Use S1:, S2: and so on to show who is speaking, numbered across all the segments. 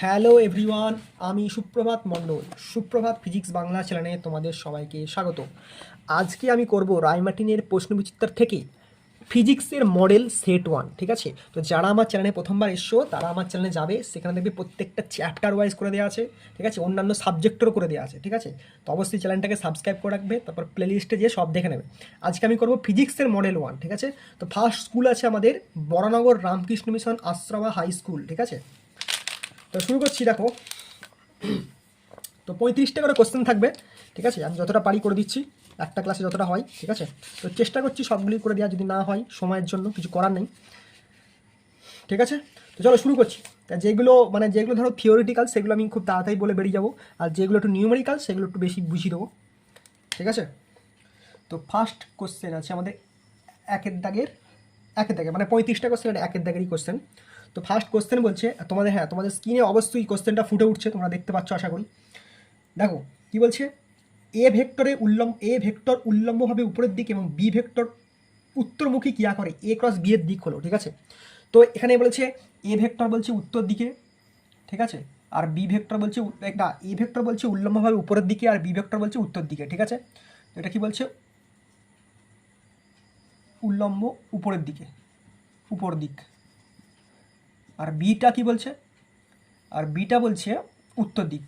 S1: Hello everyone, আমি সুপ্রভাত মণ্ডল। সুপ্রভাত ফিজিক্স বাংলা চ্যানেলে তোমাদের সবাইকে স্বাগত। আজকে আমি করব রায়মার্টিনের প্রশ্নবিচিত্র থেকে ফিজিক্সের মডেল সেট 1। ঠিক আছে, তো যারা আমার চ্যানেলে প্রথমবার এসছো তারা আমার চ্যানেলে যাবে, সেখানে দেখবে প্রত্যেকটা চ্যাপ্টার ওয়াইজ করে দেওয়া আছে। ঠিক আছে, অন্যান্য সাবজেক্টেরও করে দেওয়া আছে। ঠিক আছে, তো অবশ্যই চ্যানেলটাকে সাবস্ক্রাইব করে রাখবে, তারপর প্লেলিস্টে যেয়ে সব দেখে নেবে। আজকে আমি করব ফিজিক্সের মডেল 1। ঠিক আছে, তো ফার্স্ট স্কুল আছে আমাদের Baranagar Ramakrishna Mission Ashrama high school. ঠিক আছে, তো শুরু করছি। দেখো, তো 35টা করে কোশ্চেন থাকবে। ঠিক আছে, আমি যতটা পারি করে দিচ্ছি, একটা ক্লাসে যতটা হয়। ঠিক আছে, তো চেষ্টা করছি সবগুলি করে দেওয়া, যদি না হয় সময়ের জন্য কিছু করার নেই। ঠিক আছে, তো চলো শুরু করছি। তা যেগুলো ধরো থিওরিটিক্যাল সেগুলো আমি খুব তাড়াতাড়ি বলে বেরিয়ে যাবো, আর যেগুলো একটু নিউমেরিক্যাল সেগুলো একটু বেশি বুঝিয়ে দেবো। ঠিক আছে, তো ফার্স্ট কোশ্চেন আছে আমাদের একের দাগের মানে 35টা কোশ্চেন, একের দাগেরই কোশ্চেন। তো ফার্স্ট কোশ্চেন বলছে তোমাদের, হ্যাঁ তোমাদের স্ক্রিনে অবশ্যই কোশ্চেনটা ফুটে উঠছে, তোমরা দেখতে পাচ্ছ আশা করি। দেখো কি বলছে, এ ভেক্টর উল্লম্বভাবে উপরের দিক এবং বি ভেক্টর উত্তরমুখী ক্রিয়া করে এ ক্রস বি এর দিক হলো। ঠিক আছে, তো এখানে বলেছে এ ভেক্টর বলছে উত্তর দিকে। ঠিক আছে, আর বি ভেক্টর বলছে না, এ ভেক্টর বলছে উল্লম্বভাবে উপরের দিকে, আর বি ভেক্টর বলছে উত্তর দিকে। ঠিক আছে, তো এটা কি বলছে, উল্লম্ব উপরের দিকে, উপর দিক। আর বিটা কি বলছে, আর বিটা বলছে উত্তর দিক।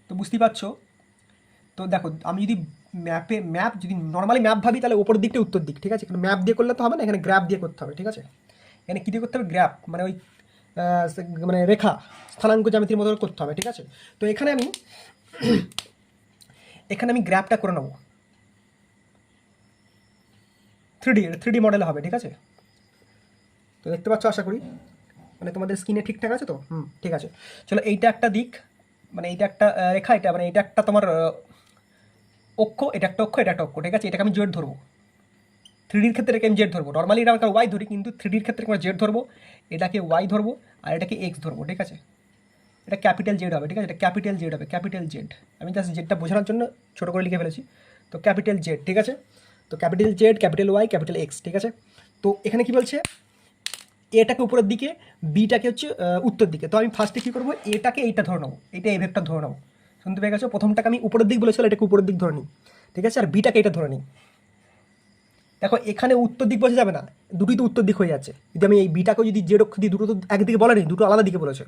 S1: তো বুঝতেই পারছো। তো দেখো, আমি যদি যদি নর্মালি ম্যাপ ভাবি, তাহলে ওপর দিকটা উত্তর দিক। ঠিক আছে, এখানে ম্যাপ দিয়ে করলে তো হবে না, এখানে গ্রাফ দিয়ে করতে হবে। ঠিক আছে, এখানে কী দিয়ে করতে হবে, গ্রাফ মানে ওই মানে রেখা, স্থানাঙ্ক জ্যামিতির মতো করতে হবে। ঠিক আছে, তো এখানে আমি গ্রাফটা করে নেবো। 3D মডেল হবে। ঠিক আছে, তো দেখতে পাচ্ছ আশা করি, মানে তোমাদের স্ক্রিনে ঠিকঠাক আছে তো? ঠিক আছে, চলো এইটা একটা দিক, মানে এইটা একটা রেখা, এটা মানে এটা একটা তোমার অক্ষ, এটা একটা অক্ষ, এটা একটা অক্ষ। ঠিক আছে, এটাকে আমি জেড ধরবো। 3Dর ক্ষেত্রে এটাকে আমি জেড ধরবো, নর্মালি এটা আমরা ওয়াই ধরি, কিন্তু 3Dর ক্ষেত্রে আমরা জেড ধরবো, এটাকে ওয়াই ধরবো, আর এটাকে এক্স ধরবো। ঠিক আছে, এটা ক্যাপিটাল জেড হবে। ঠিক আছে, এটা ক্যাপিটাল জেড হবে, ক্যাপিটাল জেড। আমি জাস্ট জেডটা বোঝানোর জন্য ছোটো করে লিখে ফেলেছি। তো ক্যাপিটাল জেড। ঠিক আছে, তো capital Z, capital Y, capital X. ঠিক আছে, তো এখানে কি বলছে, এটাকে উপরের দিকে, বিটাকে হচ্ছে উত্তর দিকে। তো আমি ফার্স্টে কী করবো, এটাকে এইটা ধরে নেবো, এটা এই ভেক্টর ধরে নেবো। শুনতে পেয়ে গেছো, প্রথমটাকে আমি উপরের দিক বলেছিল, এটাকে উপরের দিক ধরে নিই। ঠিক আছে, আর বিটাকে এটা ধরে নিই। দেখো এখানে উত্তর দিক বোঝা যাবে না, দুটোই তো উত্তর দিক হয়ে যাচ্ছে। যদি আমি এই বিটাকে যদি জেড অক্ষ দিই, দুটো তো একদিকে বলা নেই, দুটো আলাদা দিকে বলেছে।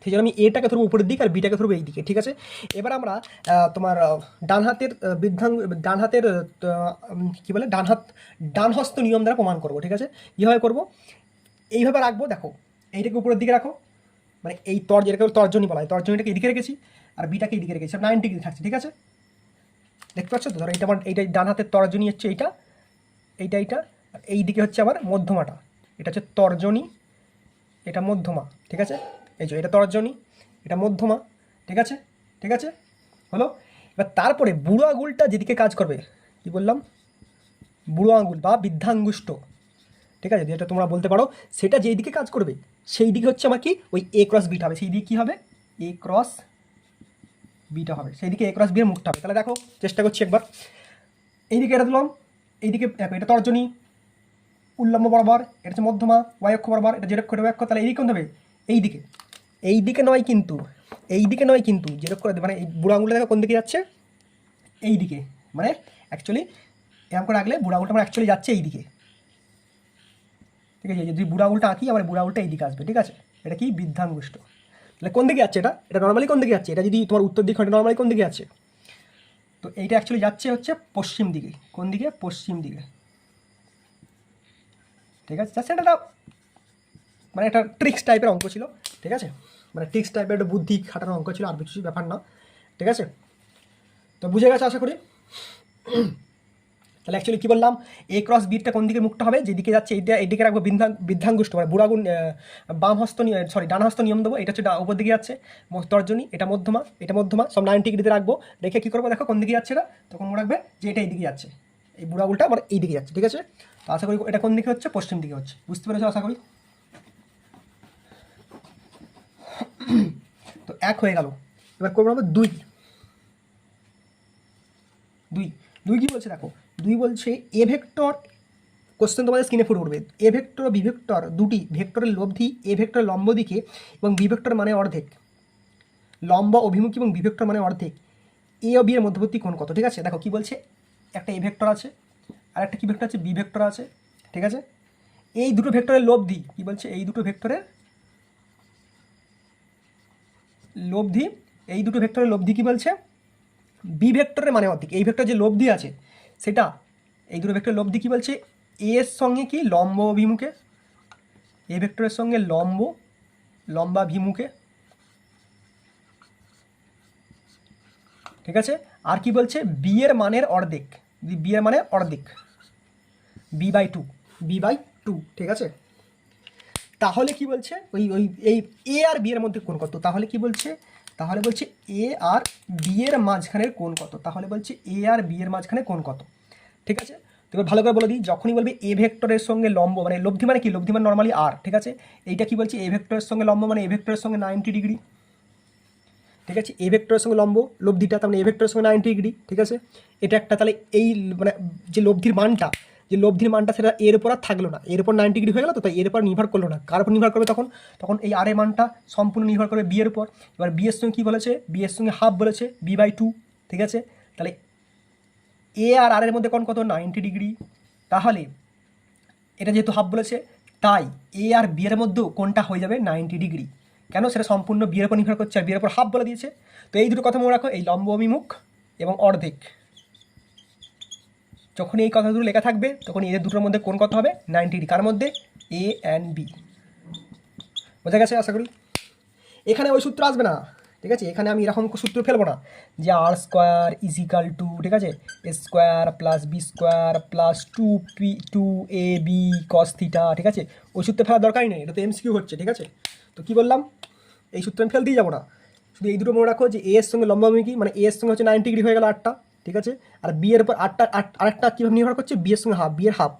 S1: সেই জন্য আমি এটাকে ধরবো উপরের দিক, আর বিটাকে ধরবো এই দিকে। ঠিক আছে, এবার আমরা তোমার ডান হাতের ডান হাতের কী বলে, ডান হস্ত নিয়ম দ্বারা প্রমাণ করবো। ঠিক আছে, কীভাবে করবো, এইভাবে রাখবো। দেখো এইটাকে উপরের দিকে রাখো, মানে এই যেটাকে তর্জনী বলা হয়, তর্জনীটাকে এদিকে রেখেছি, আর বিটাকে এদিকে রেখেছি, 90 ডিগ্রি থাকছে। ঠিক আছে, দেখতে পাচ্ছ তো? ধরো এইটা ডান হাতের তর্জনী হচ্ছে এইটা, এইটা, আর এই দিকে হচ্ছে আমার মধ্যমাটা, এটা হচ্ছে তর্জনী, এটা মধ্যমা। ঠিক আছে, এই যে এটা তর্জনী, এটা মধ্যমা। ঠিক আছে, ঠিক আছে, হলো। এবার তারপরে বুড়ো আঙুলটা যেদিকে কাজ করবে, কি বললাম, বুড়ো আঙুল বা বৃদ্ধাঙ্গুষ্ঠ। ঠিক আছে, যেটা তোমরা বলতে পারো, সেটা যেই দিকে কাজ করবে সেই দিকে হচ্ছে আমার কি, ওই এ ক্রস বিটা হবে। সেই দিকে কী হবে, এ ক্রস বিটা হবে, সেই দিকে এ ক্রস বি এর মুখটা হবে। তাহলে দেখো, চেষ্টা করছি একবার, এইদিকে এটা দিলাম, এইদিকে দেখো এটা তর্জনী উল্লম্ব বরাবর, এটা হচ্ছে মধ্যমা ওয়াই অক্ষ বরাবর, এটা জেড অক্ষ, এটা অক্ষ। তাহলে এইদিকে কোন হবে, এইদিকে, এইদিকে নয় কিন্তু, এইদিকে নয় কিন্তু, জেড করে মানে এই বুড়ো আঙুলটা দেখো কোন দিকে যাচ্ছে, এই দিকে। মানে অ্যাকচুয়ালি এরকম করে রাখলে বুড়ো আঙুলটা আমার অ্যাকচুয়ালি যাচ্ছে এই দিকে। ঠিক আছে, যদি বুড়ো আঙুলটা আঁকি, আমার বুড়ো আঙুলটা এই দিকে আসবে। ঠিক আছে, এটা কি বৃদ্ধাঙ্গুষ্ঠ। তাহলে কোন দিকে যাচ্ছে, এটা নর্মালি কোন দিকে যাচ্ছে, এটা যদি তোমার উত্তর দিক হয়, নর্মালি কোন দিকে যাচ্ছে, তো এইটা অ্যাকচুয়ালি যাচ্ছে হচ্ছে পশ্চিম দিকে। কোন দিকে, পশ্চিম দিকে। ঠিক আছে, জাস্ট এটা মানে একটা ট্রিক্স টাইপের অঙ্ক ছিল। ঠিক আছে, মানে ট্রিক্স টাইপের একটা বুদ্ধি খাটানোর অঙ্ক ছিল, আর কিছু ব্যাপার না। ঠিক আছে, তো বুঝে গেছে আশা করি। তাহলে অ্যাকচুয়ালি কী বললাম, এ ক্রস বিটটা কোন দিকে মুখটা হবে, যেদিকে যাচ্ছে এইটা, এইদিকে রাখবো বৃদ্ধাঙ্গুষ্ঠ, মানে বুড়াগুণ বাম হস্ত ডান হস্ত নিয়ম দেবো। এটা হচ্ছে উপর দিকে যাচ্ছে তর্জনী, এটা মধ্যমা, সব 90 ডিগ্রিতে রাখবো। রেখে কী করবো, দেখো কোন দিকে যাচ্ছে, এটা তখন মনে রাখবে যে এটা এইদিকে যাচ্ছে, এই বুড়াগুলটা আমার এই দিকে যাচ্ছে। ঠিক আছে, তো আশা করি এটা কোন দিকে হচ্ছে, পশ্চিম দিকে হচ্ছে। বুঝতে পেরেছো আশা করি। তো এক হয়ে গেল। এবার করবো আমরা দুই। দুই দুই কী বলছে দেখো, দুই বলছে এ ভেক্টর কোশ্চেন তোমাদের স্ক্রিনে ফুটে উঠবে। এ ভেক্টর ও বি ভেক্টর দুটি ভেক্টরের লব্ধি এ ভেক্টরের লম্ব দিকে এবং বি ভেক্টর মানে অর্ধেক, লম্ব অভিমুখী এবং বি ভেক্টর মানে অর্ধেক, এ ও বি এর মধ্যবর্তী কোণ কত? ঠিক আছে, দেখো কি বলছে, একটা এ ভেক্টর আছে আর একটা কি ভেক্টর আছে, বি ভেক্টর আছে। ঠিক আছে, এই দুটো ভেক্টরের লব্ধি কি বলছে, এই দুটো ভেক্টরের লব্ধি, এই দুটো ভেক্টরের লব্ধি কি বলছে, বি ভেক্টরের মানে অর্ধেক। এই ভেক্টর যে লব্ধি আছে সেটা, এই দুটো ভেক্টরের লব্ধি কি বলছে, এ এর সঙ্গে কি লম্ব অভিমুখে, এ ভেক্টরের সঙ্গে লম্বাভিমুখে। ঠিক আছে, আর কি বলছে, বি এর মানের অর্ধেক, বি এর মানের অর্ধেক, b/2, b/2। ঠিক আছে, তাহলে কি বলছে, ওই ওই এই এ আর বি এর মধ্যে কোণ কত? তাহলে কি বলছে, তাহলে বলছে এ আর বি এর মাঝখানের কোণ কত? তাহলে বলছে এ আর বি এর মাঝখানে কোণ কত? ঠিক আছে, তো এবার ভালো করে বলে দিই, যখনই বলবে এ ভেক্টরের সঙ্গে লম্ব, মানে লব্ধি মানে কি, লব্ধি মানে নর্মালি আর। ঠিক আছে, এইটা কি বলছে, এ ভেক্টরের সঙ্গে লম্ব মানে এ ভেক্টরের সঙ্গে 90 ডিগ্রি। ঠিক আছে, এ ভেক্টরের সঙ্গে লম্ব লব্ধিটা, তার মানে এ ভেক্টরের সঙ্গে 90 ডিগ্রি। ঠিক আছে, এটা একটা, তাহলে এই মানে যে লব্ধির মানটা সেটা এর উপর আর থাকলো না, এর উপর 90 ডিগ্রি হয়ে গেল, তো তাই এর উপর নির্ভর করলো না। কার উপর নির্ভর করবে তখন, তখন এই আর এর মানটা সম্পূর্ণ নির্ভর করবে বি এর উপর। এবার বি এর সঙ্গে কী বলেছে, বি এর সঙ্গে হাফ বলেছে, b/2। ঠিক আছে, তাহলে এ আর এর মধ্যে কোণ কত, 90 ডিগ্রি। তাহলে এটা যেহেতু হাফ বলেছে, তাই এ আর বি এর মধ্যেও কোণটা হয়ে যাবে 90 ডিগ্রি। কেন, সেটা সম্পূর্ণ বি এর উপর নির্ভর করছে, আর বি এর উপর হাফ বলে দিয়েছে। তো এই দুটো কথা মনে রাখো, এই লম্ব অভিমুখ এবং অর্ধেক, যখন এই কথা দুটো লেখা থাকবে তখন এদের দুটোর মধ্যে কোণ কত হবে, 90 ডিগ্রি। কার মধ্যে, এ অ্যান্ড বি। বোঝা গেছে আশা করি। এখানে ওই সূত্র আসবে না। ঠিক আছে, এখানে আমি এরকম সূত্র ফেলবো না যে আর স্কোয়ার ইজিক্যাল টু, ঠিক আছে, A square plus B square plus 2ab cos theta. ঠিক আছে, ওই সূত্রে ফেলার দরকারই নেই, এটা তো এমসিকিউ হচ্ছে। ঠিক আছে, তো কী বললাম, এই সূত্র আমি ফেলতেই যাবো না, শুধু এই দুটো মনে রাখো যে এ এর সঙ্গে লম্বাভিমুখী, মানে এ এর সঙ্গে হচ্ছে 90 ডিগ্রি হয়ে গেল আটটা। ঠিক আছে, আর বি এর উপর আরেকটা কীভাবে নির্ভর করছে, বি এর সঙ্গে হাফ, বি এর হাফ।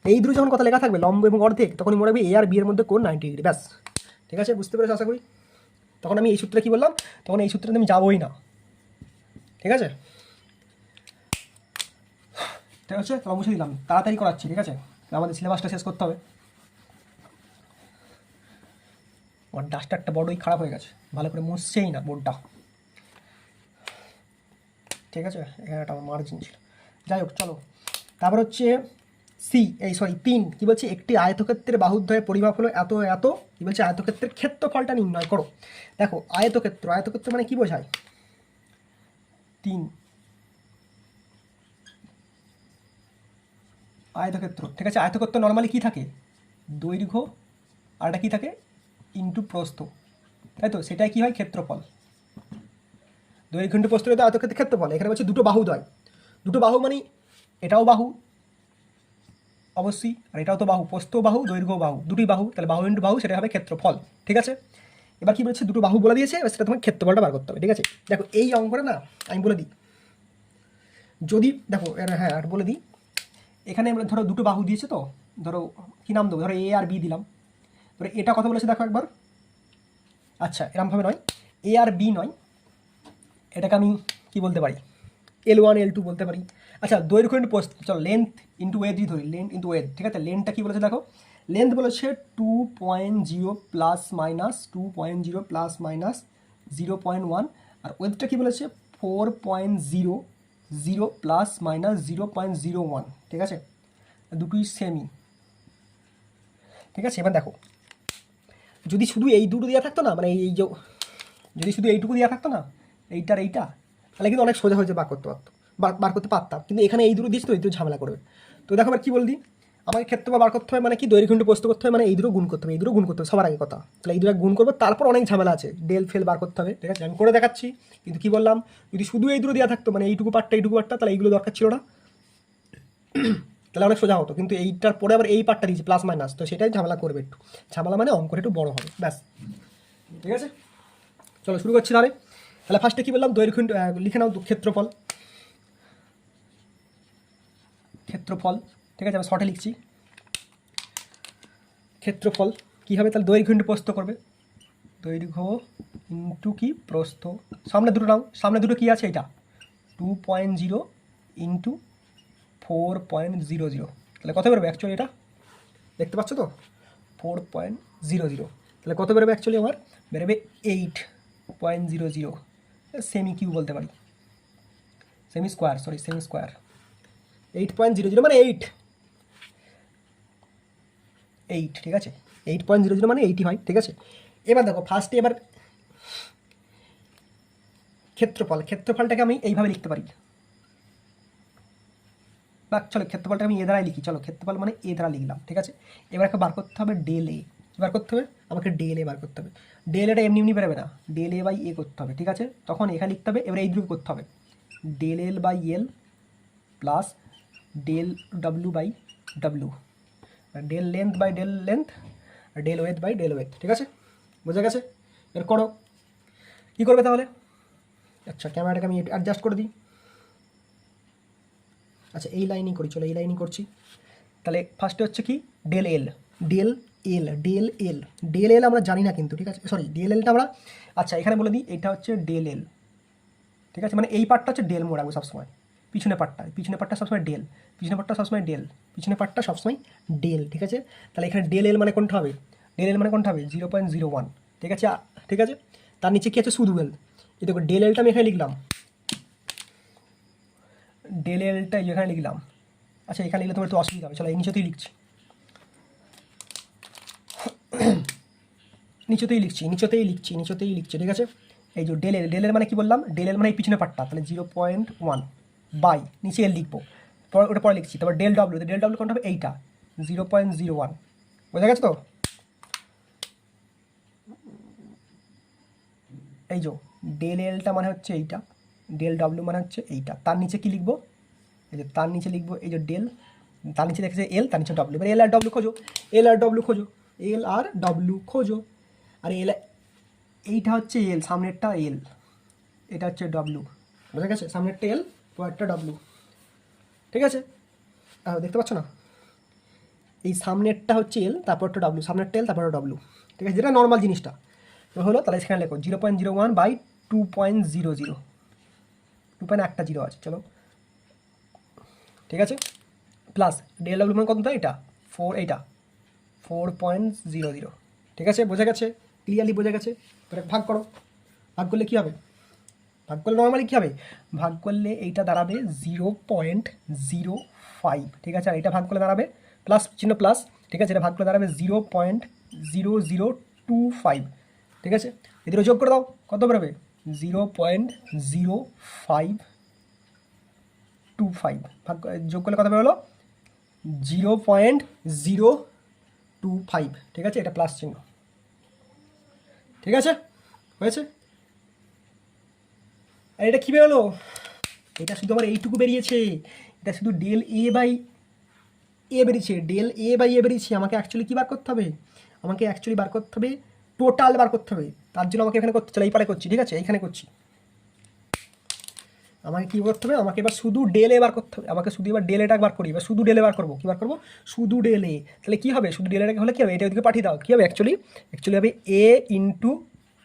S1: এই দুটো যখন কথা লেখা থাকবে লম্ব এবং অর্ধেক, তখনই মনে রাখবে এ আর বি এর মধ্যে কোণ 90 ডিগ্রি, ব্যাস। ঠিক আছে, বুঝতে পেরেছো আশা করি। তখন আমি এই সূত্রে কী বললাম, তখন এই সূত্রে আমি যাবোই না। ঠিক আছে, ঠিক আছে, তাহলে মুছে দিলাম, তাড়াতাড়ি করাচ্ছি। ঠিক আছে, আমাদের সিলেবাসটা শেষ করতে হবে। আমার ডাস্টারটা বড়ই খারাপ হয়ে গেছে, ভালো করে মুছছেই না বোর্ডটা। ঠিক আছে, এখানে একটা আমার মার্জিন ছিল, যাই হোক চলো। তারপর হচ্ছে তিন কী বলছে, একটি আয়তক্ষেত্রের বাহুদ্বয়ের পরিমাপ হলো এত এত, কী বলছে, আয়তক্ষেত্রের ক্ষেত্রফলটা নির্ণয় করো। দেখো আয়তক্ষেত্র মানে কি বোঝায়, 3 আয়তক্ষেত্র। ঠিক আছে, আয়তক্ষেত্র নর্মালি কী থাকে, দৈর্ঘ্য আর এটা কী থাকে, ইন্টু প্রস্থ, তাই তো, সেটাই কী হয়, ক্ষেত্রফল। দৈর্ঘ্য ইন্টু প্রস্থ তো আয়তক্ষেত্রের ক্ষেত্রফল। এখানে বলছে দুটো বাহুদ্বয়, দুটো বাহু মানে এটাও বাহু অবশ্যই, আর এটাও তো বাহু, প্রস্থ বাহু দৈর্ঘ্য বাহু, দুটোই বাহু, তাহলে বাহু ইন্টু বাহু, সেটা হবে ক্ষেত্রফল। ঠিক আছে, এবার কি বলছে, দুটো বাহু বলে দিয়েছে, এবার সেটা তোমার ক্ষেত্রফলটা বার করতে হবে। ঠিক আছে, দেখো এই অঙ্কটা না আমি বলে দিই, যদি দেখো হ্যাঁ আর বলে দিই, এখানে আমরা ধরো দুটো বাহু দিয়েছে, তো ধরো কী নাম দেবো, ধরো এ আর বি দিলাম। এবার এটা কথা বলেছে দেখো একবার, আচ্ছা এরমভাবে নয়, এ আর বি নয়, এটাকে আমি কি বলতে পারি, L1 L2 বলতে পারি। আচ্ছা দৈর্ঘ্য ইন্টু প্রস্থ, চলো লেন্থ ইন্টু ওয়েথই ধরি, লেন্থ ইন্টু ওয়েথ। ঠিক আছে, লেন্থটা কী বলেছে দেখো, লেন্থ বলেছে 2.0 প্লাস মাইনাস 0.1, আর ওয়েথটা কী বলেছে 4.00 প্লাস মাইনাস 0.01। ঠিক আছে, দুটোই সেমি। ঠিক আছে, এবার দেখো যদি শুধু এই দুটো দেওয়া থাকতো না, মানে এই যে যদি শুধু এইটুকু দেওয়া থাকতো না, এইটার এইটা, তাহলে কিন্তু অনেক সোজা হয়েছে, বার করতে পারতাম। কিন্তু এখানে এই দুটো দিচ্ছি তো এই দুটো ঝামেলা করবে। তো দেখো আবার কী বলদি, আমাকে ক্ষেত্রফল বার করতে হবে, মানে কি দৈর্ঘ্য ইন্টু প্রস্থ করতে হবে, মানে এই দুটো গুণ করতে হবে, এই দুটো গুণ করতে হবে সবার আগে কথা। তাহলে এই দুটো গুণ করবো, তারপর অনেক ঝামেলা আছে, ডেল ফেল বার করতে হবে। ঠিক আছে, আমি করে দেখাচ্ছি। কিন্তু কী বললাম, যদি শুধু এই দুটো দেওয়া থাকতো, মানে এইটুকু পার্টটা, তাহলে এইগুলো দরকার ছিল না, তাহলে অনেক সোজা হতো। কিন্তু এইটার পরে আবার এই পার্টটা দিয়েছি প্লাস মাইনাস, তো সেটাই ঝামেলা করবে একটু, ঝামেলা মানে অঙ্কটা একটু বড় হবে, ব্যাস। ঠিক আছে, চলো শুরু করছি তাহলে। তাহলে ফার্স্টে কী বললাম, দৈর্ঘ্য লিখে নাও, ক্ষেত্রফল। ঠিক আছে, আমি শর্টে লিখছি, ক্ষেত্রফল কী হবে, তাহলে দৈর্ঘ্য ইন্টু প্রস্থ করবে, দৈর্ঘ্য ইন্টু কি প্রস্থ। সামনে দুটো নাও, সামনে দুটো কী আছে, এটা 2.0 ইন্টু 4.00। তাহলে কত বেরোবে অ্যাকচুয়ালি এটা দেখতে পাচ্ছ তো 4.00, তাহলে কত বেরোবে অ্যাকচুয়ালি আমার বেরোবে 8.00, সেমি কিউ বলতে পারি, সেমি স্কোয়ার 8.00 মানে 8, ঠিক আছে, 8.00 মানে 85, ঠিক আছে। এবার দেখো ফার্স্টে এবার ক্ষেত্রফলটাকে আমি এইভাবে লিখতে পারি, বা চলো ক্ষেত্রফলটা আমি এ দ্বারাই লিখি, চলো ক্ষেত্রফল মানে এ দ্বারা লিখলাম, ঠিক আছে। এবার একটা বার করতে হবে ডেল এ, বার করতে হবে আমাকে ডেল এ বার করতে হবে। ডেল এটা এমনি এমনি বেরোবে না, ডেল এ বাই এ করতে হবে, ঠিক আছে। তখন এখানে লিখতে হবে, এবার এই দুটো করতে হবে, del L by L plus del W by W, del length by del length, del width by del width, ঠিক আছে, বোঝা গেছে। এর করো, কী করবে তাহলে? আচ্ছা ক্যামেরাটাকে আমি অ্যাডজাস্ট করে দিই। আচ্ছা এই লাইনই করি, চলো এই লাইনই করছি। তাহলে ফার্স্টে হচ্ছে কি ডেল এল, ডেল এল আমরা জানি না কিন্তু, ঠিক আছে, সরি ডেল এলটা আমরা, আচ্ছা এখানে বলে দিই এটা হচ্ছে ডেল এল, ঠিক আছে, মানে এই পার্টটা হচ্ছে ডেল মোড়াবো সবসময়, পিছনে পার্টটা সবসময় ডেল, পিছনে পার্টটা সবসময় ডেল, ঠিক আছে। তাহলে এখানে ডেল এল মানে কোনটা হবে? 0.01, ঠিক আছে, ঠিক আছে। তার নিচে কি আছে? শুধু এল। এই দেখো ডেল এলটা আমি এখানে লিখলাম, ডেল এলটা এখানে লিখলাম। আচ্ছা এখানে লিখলে তোমার একটু অসুবিধা হবে, চলো এই নিচেতেই লিখছি, নিচেতেই লিখছি, ঠিক আছে। এই যে ডেল এল মানে কি বললাম? ডেল এল মানে এই পিছনে পার্টটা, তাহলে 0.1 বাই নিচে এল লিখবো, ওটা পরে লিখছি। তারপর ডেল ডাব্লু কোনটা হবে? এইটা 0.01, বোঝা গেছে তো? এই যে ডেল এলটা মানে হচ্ছে এইটা, ডেল ডাব্লু মানে হচ্ছে এইটা, তার নিচে কি লিখবো? এই যে তার নিচে লিখবো এই যে ডেল, তার নিচে দেখেছে এল, তার নিচে ডাব্লু, এবার এল আর ডাব্লু খোঁজো, আর এইটা হচ্ছে এল, সামনেরটা এল, এটা হচ্ছে ডাব্লু, বোঝা গেছে? সামনেরটা এল, পরেরটা ডাব্লু, ঠিক আছে। দেখতে পাচ্ছ না? এই সামনেরটা হচ্ছে এল, তারপরটা ডাব্লু, সামনেরটা এল, তারপরটা ডাব্লু, ঠিক আছে, যেটা নর্মাল জিনিসটা হলো। তাহলে সেখানে লেখো 0.01 বাই 2.00, 2.1 আছে, চলো ঠিক আছে, প্লাস ডেল ডাব্লু মানে কত? এটা 4.00, ঠিক আছে, বোঝা গেছে? ক্লিয়ারলি বোঝা গেছে? এবার ভাগ করো, ভাগ করলে কী হবে? নর্মালি কী হবে? ভাগ করলে এইটা দাঁড়াবে 0.05, ঠিক আছে, আর এটা ভাগ করলে দাঁড়াবে প্লাস চিহ্ন প্লাস, ঠিক আছে, এটা ভাগ করলে দাঁড়াবে 0.0025, ঠিক আছে। এদিকে যোগ করে দাও, কত বেরোবে? 0.0525, যোগ করলে কত বেরোলো? 0.025, ঠিক আছে, এটা প্লাস চিহ্ন, ঠিক আছে, হয়েছে। আর এটা কী বেরোলো? এটা শুধু আমার এইটুকু বেরিয়েছে, এটা শুধু ডেল এ বাই এ বেরিয়েছে, আমাকে অ্যাকচুয়ালি কী বার করতে হবে? আমাকে অ্যাকচুয়ালি বার করতে হবে টোটাল বার করতে হবে, তার জন্য আমাকে এখানে করতে চলো এই পারে করছি, ঠিক আছে, এইখানে করছি। আমাকে কী করতে হবে? আমাকে এবার শুধু ডেল এ বার করতে হবে, আমাকে শুধু এবার ডেল এটা বার করি, এবার শুধু ডেলে বার করবো, কী বার করবো? শুধু ডেল এ। তাহলে কী হবে? শুধু ডেল এটাকে হলে কী হবে? এটা ওদিকে পাঠিয়ে দাও, কী হবে অ্যাকচুয়ালি হবে এ ইন্টু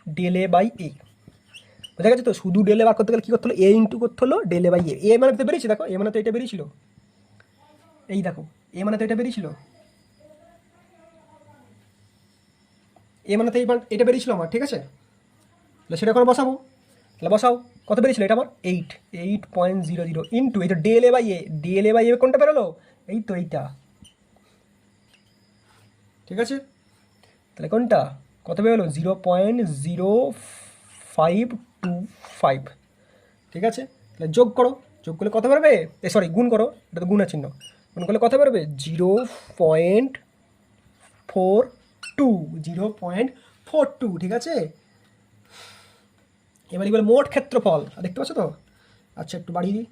S1: ডেল এ বাই এ, বোঝা গেছে তো? শুধু ডেলে বার করতে গেলে কী করতে হলো? এ ইন্টু করতে হলো ডেলে বাই এ মানে তো বেরিয়েছে, দেখো এ মানে তো এটা বেরিয়েছিল, এই দেখো এ মানে তো এটা বেরিয়েছিল, এ মানে তো এটা বেরিয়েছিল আমার, ঠিক আছে। তাহলে সেটা এখন বসাবো, তাহলে বসাও, কত বেরিয়েছিল এটা আমার? 8.00 ইন্টু এই তো ডেল এ বাই এ কোনটা বেরোলো? এই তো এইটা, ঠিক আছে। তাহলে কোনটা কত বেরোলো? 0.0525, ঠিক আছে। তাহলে যোগ করো, যোগ করলে কত বেরোবে? সরি গুণ করো, এটা তো গুণের চিহ্ন, গুণ করলে কত বেরোবে? 0.42, ঠিক আছে। এবার বলে মোট ক্ষেত্রফল, দেখতে পাচ্ছ তো? আচ্ছা একটু বাড়িয়ে দিই,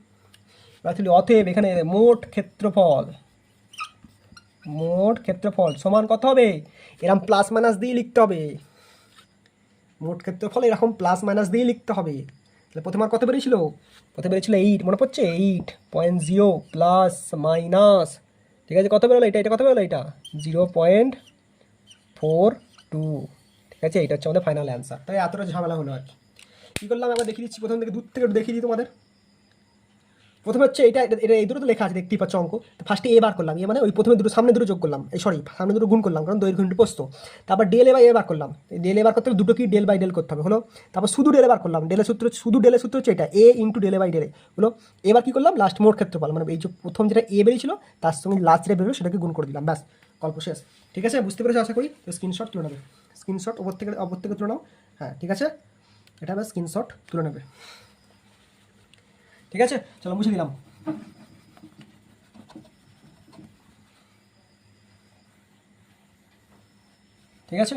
S1: অতএব এখানে মোট ক্ষেত্রফল সমান কত হবে? এরকম প্লাস মাইনাস দিয়ে লিখতে হবে, মোট ক্ষেত্রফল এরকম প্লাস মাইনাস দিয়ে লিখতে হবে। তাহলে প্রথমে কত বেরিয়েছিল? 8, মনে পড়ছে? 8.0 প্লাস মাইনাস, ঠিক আছে, কত বেরোলো? এটা কত বেরোলো? এটা 0.42, ঠিক আছে, এটা হচ্ছে আমাদের ফাইনাল অ্যান্সার। তাই এতটা ঝামেলা হলো আর কি। কী করলাম একবার দেখিয়ে দিচ্ছি, প্রথম থেকে দূর থেকে একটু দেখিয়ে দিই তোমাদের। প্রথমে হচ্ছে এটা এটা এটা এই দুটো তো লেখা আছে দেখতেই পাচ্ছ অঙ্ক। তো ফার্স্টে এ বার করলাম, এ মানে ওই প্রথমে দুটো সামনে দুটো যোগ করলাম, এই সরি সামনে দুটো গুণ করলাম কারণ দৈর্ঘ্য ইন্টু প্রস্থ। তারপর ডেল এ বাই এ বার করলাম, ডেল এ বার করতে হলে দুটো কি ডেল বাই ডেল করতে হবে হলো। তারপর শুধু ডেলে বার করলাম, ডেলের সূত্র শুধু ডেলের সূত্র হচ্ছে এটা এ ইন্টু ডেলে বাই ডেলে হলো। এবার কি করলাম লাস্ট মোট ক্ষেত্রফল মানে এই যে প্রথম যেটা এ বেরিয়েছিল তার সঙ্গে লাস্ট যেটা বেরোলো সেটাকে গুণ করে দিলাম, ব্যাস গল্প শেষ। ঠিক আছে, বুঝতে পেরেছো আশা করি। তো স্ক্রিনশট তুলে নেবে, স্ক্রিনশট ওপর থেকে তুলে নাও। হ্যাঁ ঠিক আছে, এটা ব্যাস স্ক্রিনশট তুলে নেবে। ঠিক আছে, চলো মুছে দিলাম। ঠিক আছে,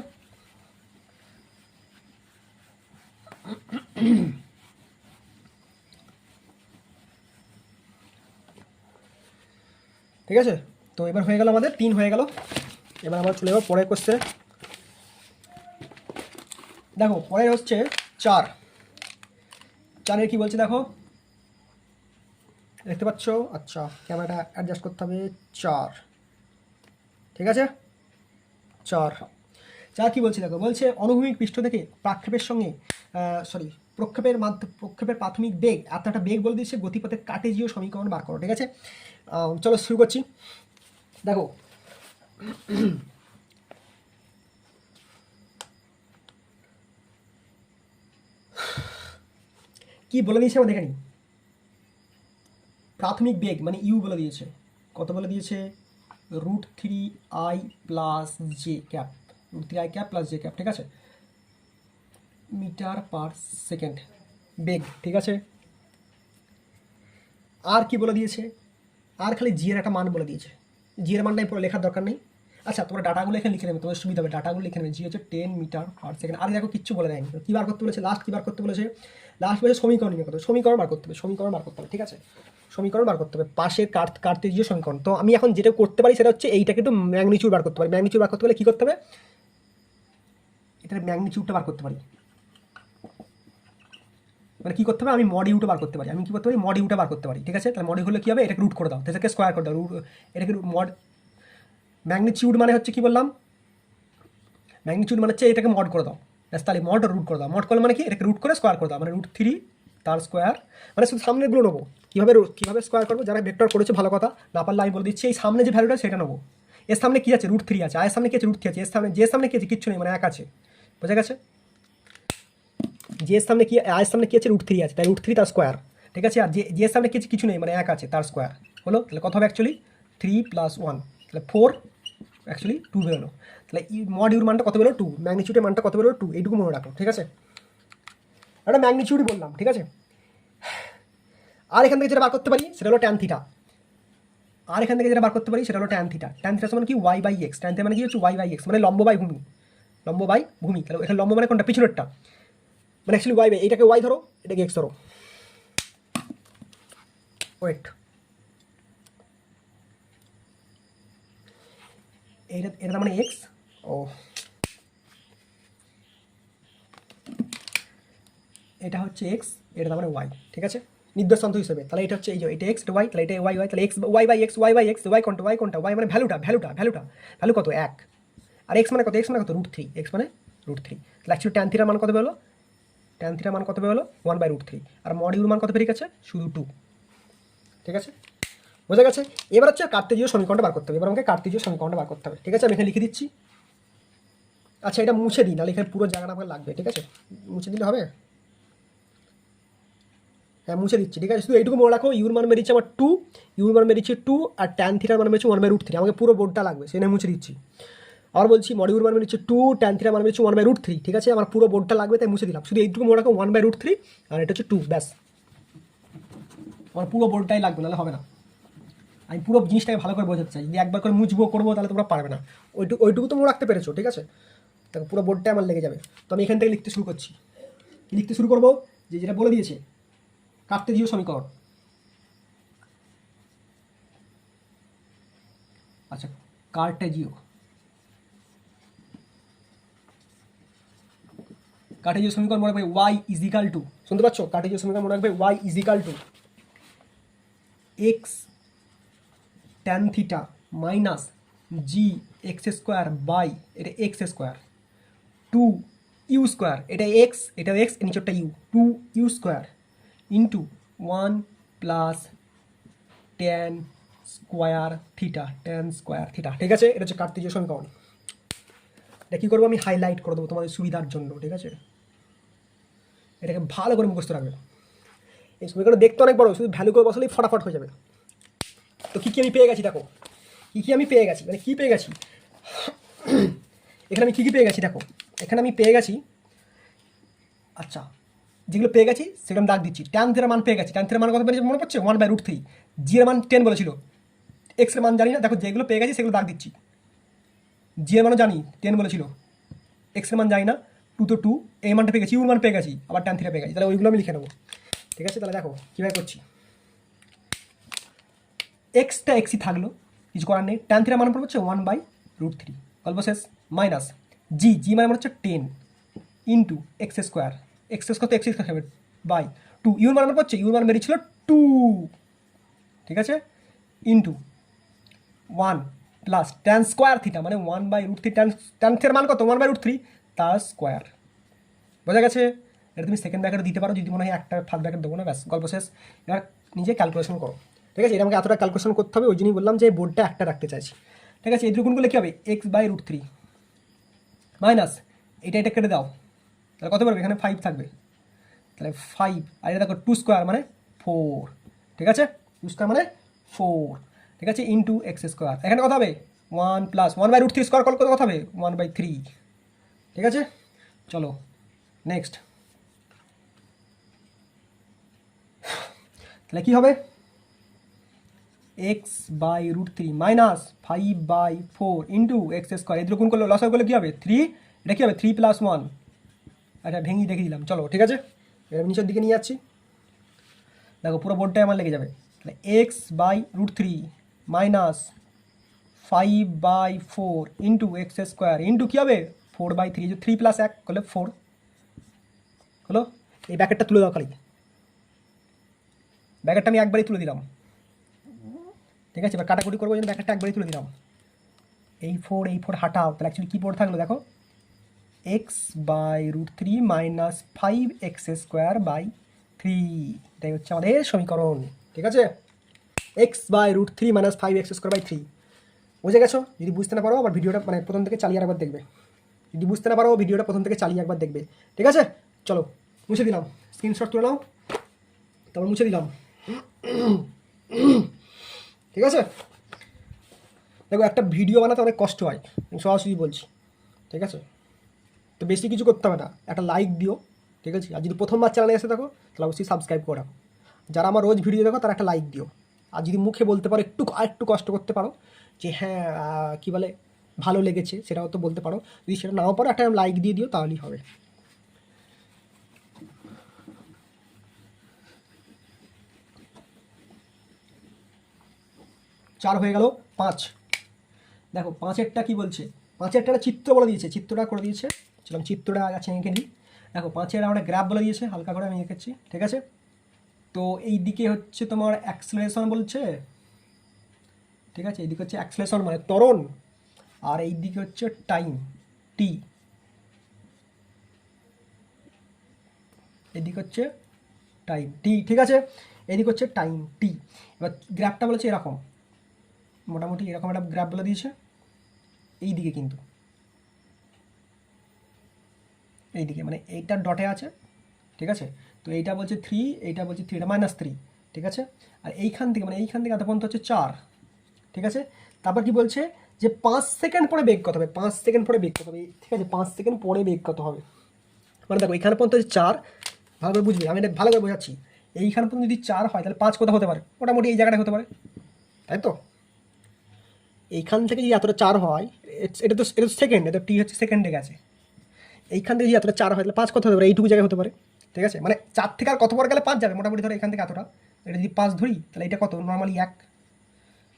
S1: ঠিক আছে। তো এবার হয়ে গেল আমাদের 3 হয়ে গেল। এবার আমরা চলে যাবো পরের কোশ্চেনে। দেখো পরের হচ্ছে 4। 4-এর কি বলছে দেখো, দেখতে পাচ্ছ? আচ্ছা ক্যামেরাটা অ্যাডজাস্ট করতে হবে। 4, ঠিক আছে 4। 4 কি বলছে দেখো, বলছে অনুভূমিক পৃষ্ঠ থেকে প্রাক্ষেপের সঙ্গে প্রক্ষেপের প্রাথমিক বেগ এতটা বেগ বলে দিচ্ছে, গতিপথের কার্টেজীয় সমীকরণ বার করো। ঠিক আছে, চলো শুরু করছি। দেখো কি বলে দিয়েছে আমরা দেখে নিই। প্রাথমিক বেগ মানে ইউ বলে দিয়েছে, কত বলে দিয়েছে, √3i plus J cap, √3i cap plus J cap. ঠিক আছে, মিটার পার সেকেন্ড বেগ। ঠিক আছে, আর কি বলে দিয়েছে, আর খালি জি এর একটা মান বলে দিয়েছে। জি এর মানটা পুরো লেখার দরকার নেই। আচ্ছা তোমরা ডাটাগুলো এখানে লিখে নেবে, তোমাদের সুবিধা হবে, ডাটাগুলো লিখে নেবে। জি হচ্ছে 10 মিটার পার সেকেন্ড। আর দেখো কিচ্ছু বলে দেয়নি, কী বার করতে বলেছে, লাস্ট কী বার করতে বলেছে, লাস্ট বলেছে সমীকরণ নিয়ে করতে হবে, সমীকরণ বার করতে হবে, সমীকরণ বার করতে হবে। ঠিক আছে, সমীকরণ বার করতে হবে, পাশের কার্তেজীয় সমীকরণ। তো আমি এখন যেটা করতে পারি সেটা হচ্ছে এইটাকে একটু ম্যাগনিচিউড বার করতে পারি। ম্যাগনিচিউড বার করতে হলে কী করতে হবে, এটার ম্যাগনিচিউডটা বার করতে পারি। মানে কী করতে হবে, আমি মড ইউটা বার করতে পারি। আমি কী করতে পারি, মড ইউটা বার করতে পারি। ঠিক আছে, তাহলে মড ইউ হলে কী হবে, এটাকে রুট করে দাও, এটাকে স্কোয়ার করে দাও, এটাকে মড ম্যাগনিচিউড মানে হচ্ছে কী বললাম, ম্যাগনিচিউড মানে হচ্ছে এটাকে মড করে দাও, তাহলে মড রুট করে দাও। মড করলে মানে কি, এটাকে রুট করে স্কোয়ার করে দাও, মানে √3 তার স্কোয়ার। মানে শুধু সামনেগুলো নেবো, কীভাবে স্কোয়ার করবো, যারা ভেক্টর করেছে ভালো কথা, না পারলে আমি বলে দিচ্ছি এই সামনে যে ভ্যালুটা সেটা নেবো। এর সামনে কী আছে, √3 আছে, আয়ের সামনে কী আছে, √3 আছে, এর সামনে যে সামনে কী আছে, কিচ্ছু নেই, মানে 1 আছে। বোঝা গেছে, যে সামনে কি, আয়ের সামনে কী আছে, √3 আছে, তাই √3 তার স্কোয়ার। ঠিক আছে, আর যে সামনে কী আছে, কিছু নেই, মানে 1 আছে, তার স্কোয়ার হলো। তাহলে কত হবে অ্যাকচুয়ালি 3 + 1, তাহলে 4, অ্যাকচুয়ালি 2 বেরোলো। তাহলে মড ইউর মানটা কত বেরোলো, 2, ম্যাগনিচিউডের মানটা কত বেরোলো, 2, এইটুকু মনে রাখো। ঠিক আছে, একটা ম্যাগনিচিউডই বললাম। ঠিক আছে, আর এখান থেকে যেটা বার করতে পারি সেটা হলো ট্যান থিটা। আর এখান থেকে যেটা বার করতে পারি সেটা হলো ট্যান থিটা। ট্যান থিটা সমান কি, y/x। ট্যান থিটা মানে কি হচ্ছে y/x, মানে লম্ব বাই ভূমি, লম্ব বাই ভূমি। তাহলে এখানে লম্ব মানে কোনটা, পিছনেরটা, মানে অ্যাকচুয়ালি y বাই, এটাকে y ধরো, এটাকে x ধরো। ওয়েট, এটা মানে x, ও এটা হচ্ছে x, এটা মানে y। ঠিক আছে, নির্দেশান্ত হিসেবে। তাহলে এটা হচ্ছে এই যে এটা x, এটা y, তাহলে এটা y, তাহলে x y/x, y/x, y কোনটা, y মানে ভ্যালু কত, 1। আর x মানে কত, √3, x মানে √3। তাহলে অ্যাকচুয়ালি ট্যান থিটার মান কত বেরোলো, ট্যান থিটার মান কত বেরোলো, 1/√3। আর মড ইউর মান কত বেরিয়ে গেছে, শুধু 2। ঠিক আছে, বোঝা গেছে। এবার হচ্ছে কার্তেজীয় সমীকরণটা বার করতে হবে, এবার আমাকে কার্তেজীয় সমীকরণটা বার করতে হবে। ঠিক আছে, আমি এখানে লিখে দিচ্ছি। আচ্ছা এটা মুছে দিই, নাহলে এখানে পুরো জায়গাটা আমাকে লাগবে। ঠিক আছে, মুছে দিলে হবে, হ্যাঁ মুছে দিচ্ছি। ঠিক আছে, শুধু এইটুকু মনে রাখো, ইউর মান বেরিয়েছে আমার 2, ইউর মান বেরিয়েছে 2, আর ট্যান থিটার মান বেরিয়েছে 1/√3। আমাকে পুরো বোর্ডটা লাগবে, সেটা মুছে দিচ্ছি। আর বলছি মড ইউর মান বেরিয়েছে 2, ট্যান থিটার মান বেরিয়েছে 1/√3। ঠিক আছে, আমার পুরো বোর্ডটা লাগবে, তাই মুছে দিলাম। শুধু এইটুকু মনে রাখো, 1/√3, আর এটা হচ্ছে 2, ব্যাস। আমার পুরো বোর্ডটাই লাগবে, নাহলে হবে না। আমি পুরো জিনিসটাকে ভালো করে বোঝাতে চাই, যদি একবার করে মুছবো করবো তাহলে তোমরা পারবে না। ওইটুকু তো মনে রাখতে পেরেছো। ঠিক আছে, দেখো পুরো বোর্ডটাই আমার লেগে যাবে। তো আমি এখান থেকে লিখতে শুরু করছি। কি লিখতে শুরু করবো, যেটা বলে দিয়েছে কার্তেজীয় সমীকরণ। আচ্ছা, কার্টেজীয় সমীকরণ মনে রাখবে y, শুনতে পাচ্ছ, কার্টেজীয় সমীকরণ মনে রাখবে y x tan theta minus G x² by এটা x², 2u², এটা এক্স, এটা এক্স, নিচরটা U, 2u² into 1 + tan square theta, tan square theta. ঠিক আছে, এটা হচ্ছে কার্তেজীয় সমীকরণ। এটা কী করবো, আমি হাইলাইট করে দেবো তোমাদের সুবিধার জন্য। ঠিক আছে, এটাকে ভালো করে মুখস্থ রাখবে। এই সমীকরণ দেখতে অনেক বড়, শুধু ভ্যালু করে বসালেই ফটাফট হয়ে যাবে। তো কী কী আমি পেয়ে গেছি দেখো, কী কী আমি পেয়ে গেছি, মানে কী পেয়ে গেছি এখানে আমি কী কী পেয়ে গেছি দেখো। এখানে আমি পেয়ে গেছি, আচ্ছা যেগুলো পেয়ে গেছি সেগুলো আমি দাগ দিচ্ছি। ট্যান থিটার মান পেয়ে গেছি। ট্যান থিটার মান কত পেয়েছি মনে পড়ছে? 1/√3। জি এর মান 10 বলেছিল, এক্স এর মান জানি না। দেখো যেগুলো পেয়ে গেছি সেগুলো দাগ দিচ্ছি। জি এর মানও জানি 10 বলেছিল, এক্স এর মান জানি না, 2 তো 2, এই মানটা পেয়ে গেছি, ইউর মান পেয়ে গেছি, আবার ট্যান থিটা পেয়ে গেছি। তাহলে ওইগুলো আমি লিখে নেবো। ঠিক আছে, তাহলে দেখো কীভাবে করছি। এক্সটা এক্সই থাকলো, কিছু করার নেই। ট্যান থিটার মান পড়ে হচ্ছে 1/√3, গল্প শেষ। মাইনাস জি, জি মানে হচ্ছে 10 into X square, x square তো এক্স স্কোয়ার হবে, বাই 2, ইউর মান হচ্ছে, ইউর মান বেরিয়েছিল 2। ঠিক আছে, into 1 plus tan square theta মানে 1/√3। ট্যান থিটার মান কত? 1/√3 তার স্কোয়ার। বোঝা গেছে? এটা তুমি সেকেন্ড ব্র্যাকেটে দিতে পারো যদি মনে হয়, একটা ফার্স্ট ব্র্যাকেট দেবো না, ব্যাস গল্প শেষ। এবার নিজে ক্যালকুলেশন করো। ঠিক আছে, এটা আমাকে এতটা ক্যালকুলেশন করতে হবে, ওই জন্যই বললাম যে বোর্ডটা একটা রাখতে চাইছি। ঠিক আছে, এই দুগুণগুলো কী হবে? x/√3 মাইনাস এটা এটা কেটে দাও, তাহলে কত পারবে? এখানে 5 থাকবে, তাহলে 5, আর এটা দেখো 2 স্কোয়ার মানে 4। ঠিক আছে, 2 স্কোয়ার মানে 4। ঠিক আছে, ইন্টু এক্স স্কোয়ার, এখানে কত হবে? 1 প্লাস 1/√3 স্কোয়ার কত কত হবে? 1/3। ঠিক আছে, চলো নেক্সট। তাহলে কী হবে? x/√3 minus 5/4 into X square. এদের গুণ করলে লসাগু করলে কী হবে? 3। এটা কী হবে? 3 + 1। আচ্ছা ভেঙে দেখে দিলাম, চলো ঠিক আছে, এবার নিচের দিকে নিয়ে যাচ্ছি। দেখো পুরো বোর্ডটাই আমার লেগে যাবে। তাহলে x/√3 minus 5/4 into X square into কী হবে? 4/3। 3 + 1 করলে 4 হলো। এই ব্যাকেটটা তুলে দাও খালি, ব্যাকেটটা আমি একবারই তুলে দিলাম। ঠিক আছে, এবার কাটাকুটি করবো, জন্য ব্যাকেটটা একবারই তুলে দিলাম। এই 4 হাটাও, তাহলে অ্যাকচুয়ালি কী পড়ে থাকলো দেখো, x/√3 মাইনাস 5x²/3। এটাই হচ্ছে আমাদের সমীকরণ। ঠিক আছে, x/√3 মাইনাস 5x²/3। বুঝে গেছো? যদি বুঝতে না পারো আবার ভিডিওটা মানে প্রথম থেকে চালিয়ে একবার দেখবে। যদি বুঝতে না পারো ভিডিওটা প্রথম থেকে চালিয়ে একবার দেখবে। ঠিক আছে, চলো মুছে দিলাম, স্ক্রিনশট তুলে নাও, তারপর মুছে দিলাম। ঠিক আছে, দেখো একটা ভিডিও বানাতে অনেক কষ্ট হয়, আমি সরাসরি বলছি। ঠিক আছে, তো বেশি কিছু করতে হবে না, একটা লাইক দিও। ঠিক আছে, আর যদি প্রথমবার চ্যানেলে এসে থাকো তাহলে অবশ্যই সাবস্ক্রাইব করো। যারা আমার রোজ ভিডিও দেখো তারা একটা লাইক দিও। আর যদি মুখে বলতে পারো, একটু কষ্ট করতে পারো যে হ্যাঁ কী বলে ভালো লেগেছে, সেটাও তো বলতে পারো। যদি সেটা নাও পারো একটা লাইক দিয়ে দিও, তাহলেই হবে। 4 হয়ে গেল। 5 দেখো 5-এরটা কী বলছে? 5-এরটা একটা চিত্র বলে দিয়েছে, চিত্রটা করে দিয়েছে। চলো আমি চিত্রটা আছে এঁকে নিই। দেখো 5-এর আমরা গ্রাফ বলে দিয়েছে, হালকা করে আমি এঁকেছি। ঠিক আছে, তো এই দিকে হচ্ছে তোমার অ্যাক্সেলারেশন বলছে। ঠিক আছে, এইদিকে হচ্ছে অ্যাক্সেলারেশন মানে ত্বরণ, আর এই দিকে হচ্ছে টাইম টি, এদিকে হচ্ছে টাইম টি। ঠিক আছে, এদিকে হচ্ছে টাইম টি। এবার গ্রাফটা বলেছে এরকম, মোটামুটি এরকম একটা গ্রাফ বলে দিয়েছে। এই দিকে কিন্তু এইদিকে মানে এইটার ডটে আছে। ঠিক আছে, তো এইটা বলছে 3, এইটা বলছে 3, এটা -3। ঠিক আছে, আর এইখান থেকে মানে এইখান থেকে এত পর্যন্ত হচ্ছে 4। ঠিক আছে, তারপর কি বলছে যে 5 সেকেন্ড পরে বেগ কত হবে? 5 সেকেন্ড পরে বেগ কত হবে? ঠিক আছে, 5 সেকেন্ড পরে বেগ কত হবে? মানে দেখো এখানে পর্যন্ত হচ্ছে 4, ভালো করে বুঝবি, আমি এটা ভালো করে বোঝাচ্ছি। এইখানে পর্যন্ত যদি 4 হয় তাহলে 5 কোথাও হতে পারে? মোটামুটি এই জায়গাটা হতে পারে, তাই তো? এইখান থেকে যদি এতটা 4 হয়, এটা তো সেকেন্ড, এটা টি হচ্ছে সেকেন্ডে গেছে। এইখান থেকে যদি এতটা 4 হয় তাহলে 5 কত হতে পারে? এইটুকু জায়গায় হতে পারে। ঠিক আছে, মানে 4 থেকে আর কত পর গেলে 5 যাবে? মোটামুটি ধরো এখান থেকে এতটা, এটা যদি 5 ধরি তাহলে এটা কত? নর্মালি 1।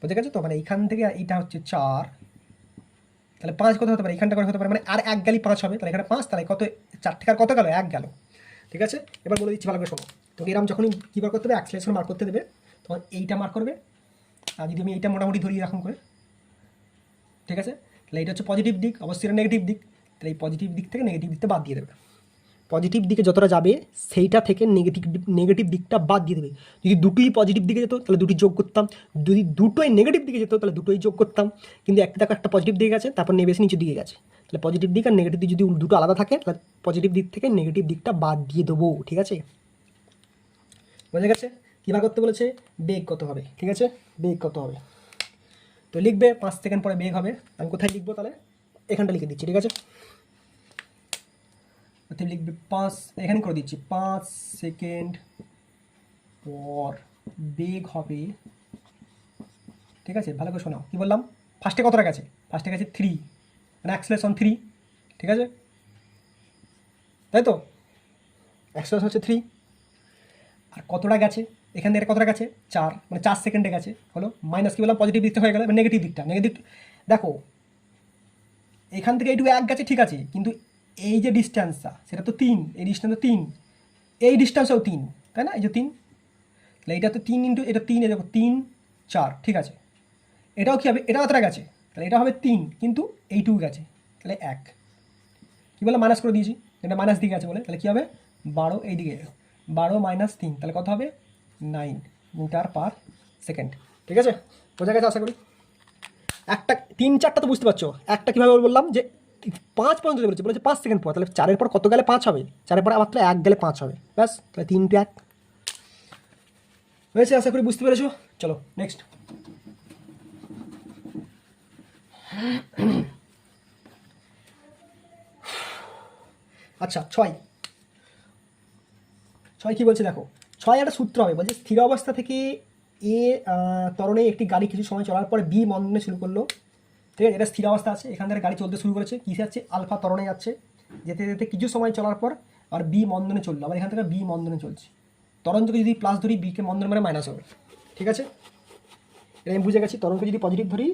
S1: বুঝে গেছো তো? মানে এইখান থেকে এইটা হচ্ছে 4, তাহলে 5 কত হতে পারে? এইখানটা করে হতে পারে, মানে আর 1 গেলেই 5 হবে, তাহলে এখানে 5, তাহলে কত? 4 থেকে আর কত গেল? 1 গেল। ঠিক আছে, এবার বলে দিচ্ছি ভালো করে শোনো। তো এরকম যখনই কী বার করতে হবে, অ্যাক্সেলারেশন মার্ক করতে দেবে, তখন এইটা মার্ক করবে। আর যদি আমি এইটা মোটামুটি ধরি এরকম করে, ঠিক আছে, তাহলে এটা হচ্ছে পজিটিভ দিক, অবশ্যই এটা নেগেটিভ দিক, তাহলে এই পজিটিভ দিক থেকে নেগেটিভ দিকটা বাদ দিয়ে দেবে। পজিটিভ দিকে যতটা যাবে সেইটা থেকে নেগেটিভ দিকটা বাদ দিয়ে দেবে। যদি দুটোই পজিটিভ দিকে যেত তাহলে দুটি যোগ করতাম, যদি দুটোই নেগেটিভ দিকে যেত তাহলে দুটোই যোগ করতাম। কিন্তু একটা দেখো একটা পজিটিভ দিকে গেছে, তারপর নেবে এসে নিচের দিকে গেছে, তাহলে পজিটিভ দিক আর নেগেটিভ দিক যদি দুটো আলাদা থাকে তাহলে পজিটিভ দিক থেকে নেগেটিভ দিকটা বাদ দিয়ে দেবো। ঠিক আছে, বোঝা গেছে? কীভাবে করতে বলেছে, বেগ কত হবে। ঠিক আছে, বেগ কত হবে তো লিখবে 5 সেকেন্ড পরে বেগ হবে। আমি কোথায় লিখবো তাহলে, এখানটা লিখে দিচ্ছি। ঠিক আছে, অতএব লিখবে 5, এখানে করে দিচ্ছি 5 সেকেন্ড পর বেগ হবে। ঠিক আছে, ভালো করে শোনাও, কী বললাম? ফার্স্টে কতটা গেছে? ফার্স্টে গেছে 3, মানে অ্যাক্সেলারেশন 3। ঠিক আছে, তাই তো, অ্যাক্সেলারেশন হচ্ছে 3। আর কতটা গেছে এখান থেকে, কতটা গেছে? 4, মানে 4 সেকেন্ডে গেছে। হলো মাইনাস, কী বললাম? পজিটিভ দিকটা হয়ে গেল, নেগেটিভ দিকটা। নেগেটিভ দেখো, এখান থেকে এইটুকু 1 গেছে, ঠিক আছে, কিন্তু এই যে ডিস্ট্যান্সটা সেটা তো 3, এই ডিস্ট্যান্সটা 3, এই ডিস্ট্যান্সও 3, তাই না? এই যে 3, তাহলে এটা তো 3 ইন্টু এটা 3, এ দেখো 3 4, ঠিক আছে। এটাও কী হবে? এটা কতটা গেছে? তাহলে এটা হবে 3, কিন্তু এইটুকু গেছে, তাহলে 1। কী বলে? মাইনাস করে দিয়েছি, এটা মাইনাস দিকে আছে বলে, তাহলে কী হবে? 12 এই দিকে, 12 মাইনাস 3, তাহলে কত হবে? 9 মিটার পার সেকেন্ড। ঠিক আছে, বোঝা গেছে আশা করি। একটা 3 4টা তো বুঝতে পারছো, একটা কীভাবে বললাম যে 5 পর্যন্ত বলেছে 5 সেকেন্ড পর, তাহলে 4-এর পর কত গেলে 5 হবে? 4-এর পর মাত্র 1 গেলে 5 হবে, ব্যাস। তাহলে 3 × 1 হয়েছে, আশা করি বুঝতে পেরেছো। চলো নেক্সট। আচ্ছা 6 কী বলছে দেখো, 6 একটা সূত্র হবে, বলছে স্থির অবস্থা থেকে এ ত্বরণে একটি গাড়ি কিছু সময় চলার পরে বি মন্দনে শুরু করলো। ঠিক আছে, এটা স্থির অবস্থা আছে, এখান থেকে গাড়ি চলতে শুরু করেছে, কিসে যাচ্ছে? আলফা ত্বরণে যাচ্ছে, যেতে যেতে কিছু সময় চলার পর আর বি মন্দনে চললো, আবার এখান থেকে বি মন্দনে চলছে। ত্বরণকে যদি প্লাস ধরি, বিকে মন্দন মানে মাইনাস হবে। ঠিক আছে, এটা আমি বুঝে গেছি। ত্বরণকে যদি পজিটিভ ধরি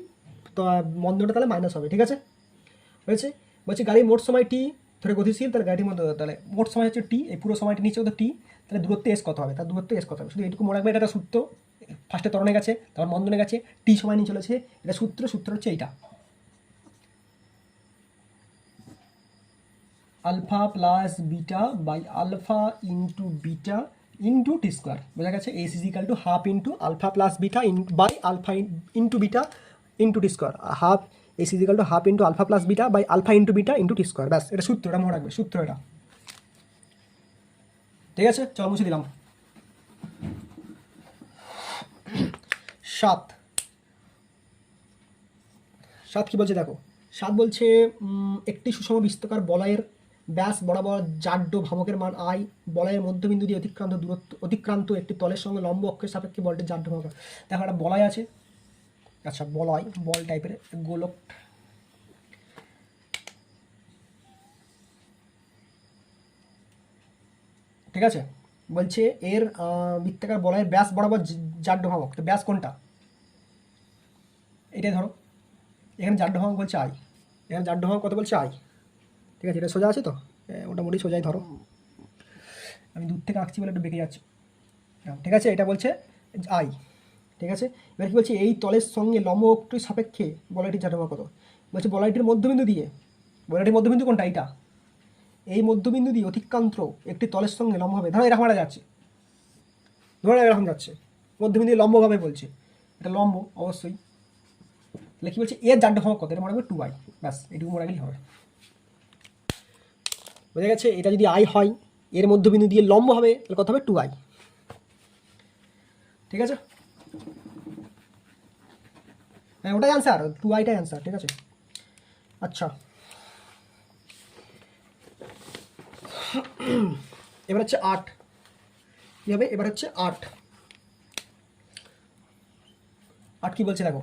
S1: তো মন্দনটা তাহলে মাইনাস হবে। ঠিক আছে, হয়েছে। বলছে গাড়ির মোট সময় টি ধরে গতিশীল, তাহলে গাড়ির মধ্যে তাহলে মোট সময় হচ্ছে টি, এই পুরো সময়টা নিচে হতো টি, তাহলে দূরত্ব এস কত হবে? তার দূরত্ব এস কত হবে? শুধু এটুকু মনে রাখবে, এটা একটা সূত্র। ফার্স্টে ত্বরণে গেছে, তারপর মন্দনে গেছে, টি সময় নিয়ে চলেছে, এটা সূত্র হচ্ছে এইটা, alpha plus beta by alpha into beta into t square. বোঝা গেছে? S is equal to half into alpha plus beta by alpha into beta into t square. Half S is equal to half into alpha plus beta by alpha into beta into t square. ব্যাস, এটা সূত্র, এটা মনে রাখবে, সূত্র এটা। ঠিক আছে, চল মুছে দিলাম। 7 কি বলছে দেখো, 7 বলছে একটি সুষম বৃত্তাকার বলয়ের ব্যাস বরাবর জাড্য ভ্রামকের মান আই, বলয়ের মধ্যবিন্দু দিয়ে অতিক্রান্ত একটি তলের সঙ্গে লম্ব অক্ষের সাপেক্ষে বলটির জাড্য ভ্রামক। দেখো একটা বলয় আছে, আচ্ছা বলয়, বল টাইপের গোলক। ঠিক আছে, বলছে এর বৃত্তাকার বলয়ের ব্যাস বরাবর জাড্য ভ্রামক, তো ব্যাস কোনটা? এটাই ধরো, এখানে জাড্য ভ্রামক বলছে আই, এখানে জাড্য ভ্রামক কত বলছে আই। ঠিক আছে, এটা সোজা আছে তো, মোটামুটি সোজাই ধরো, আমি দূর থেকে আঁকছি বলে একটু বেঁকে যাচ্ছে। ঠিক আছে, এটা বলছে আই। ঠিক আছে, এবার কী বলছে? এই তলের সঙ্গে লম্ব অক্ষটির সাপেক্ষে বলয়টির জাড্য ভ্রামক কত? বলছে বলয়টির মধ্যবিন্দু দিয়ে, বলয়টির মধ্যবিন্দু কোনটা? এইটা, এই মধ্যবিন্দু দিয়ে অতিক্রান্ত একটি তলের সঙ্গে লম্ব হবে, ধরো এরকম যাচ্ছে, ধরো এরকম যাচ্ছে, মধ্যবিন্দু লম্বভাবে বলছে, এটা লম্ব অবশ্যই। তাহলে কী বলছে? এর জাড্য ভ্রামক কত? এটা মনে রাখবে 2i, ব্যাস এটুকু মনে রাখলেই হবে। বোঝা গেছে? এটা যদি আই হয়, এর মধ্যবিন্দু দিয়ে লম্ব হবে, তাহলে কত হবে? 2i। ঠিক আছে, হ্যাঁ ওটাই অ্যান্সার, 2iটাই অ্যান্সার। ঠিক আছে, আচ্ছা এবার হচ্ছে 8 কী হবে? এবার হচ্ছে 8 কী বলছে দেখো,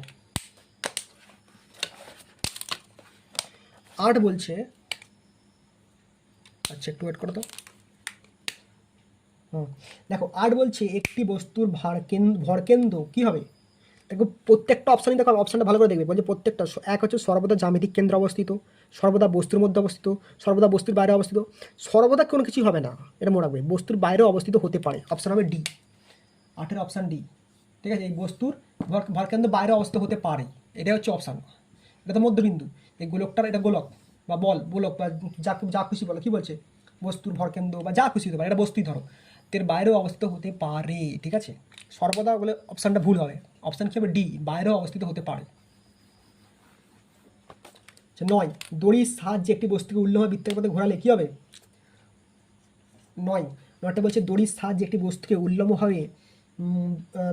S1: 8 বলছে, আচ্ছা একটু ওয়েট করো তো। দেখো 8 বলছে একটি বস্তুর ভরকেন্দ্র কী হবে? দেখো প্রত্যেকটা অপশানই দেখো, অপশানটা ভালো করে দেখবে। বলছে প্রত্যেকটা, এক হচ্ছে সর্বদা জ্যামিতিক কেন্দ্রে অবস্থিত, সর্বদা বস্তুর মধ্যে অবস্থিত, সর্বদা বস্তুর বাইরে অবস্থিত, সর্বদা কোনো কিছুই হবে না, এটা মনে রাখবে। বস্তুর বাইরেও অবস্থিত হতে পারে, অপশান হবে ডি, 8-এর অপশান ডি। ঠিক আছে, এই বস্তুর ভরকেন্দ্র বাইরে অবস্থিত হতে পারে, এটাই হচ্ছে অপশান। এটা তো মধ্যবিন্দু, এই গোলকটার, এটা গোলক বা বল, গোলক বা যা খুশি বলো, কী বলছে? বস্তুর ভরকেন্দ্র বা যা খুশি হতে পারে, এটা বস্তুই ধরো, এর বাইরেও অবস্থিত হতে পারে, ঠিক আছে। সর্বদা বলে অপশানটা ভুল হবে, অপশান কী হবে, ডি, বাইরেও অবস্থিত হতে পারে। 9, দড়ির সাহায্যে একটি বস্তুকে উল্লম্ব বৃত্তের পথে ঘোরালে কী হবে। 9টা বলছে দড়ির সাহায্যে একটি বস্তুকে উল্লম্বভাবে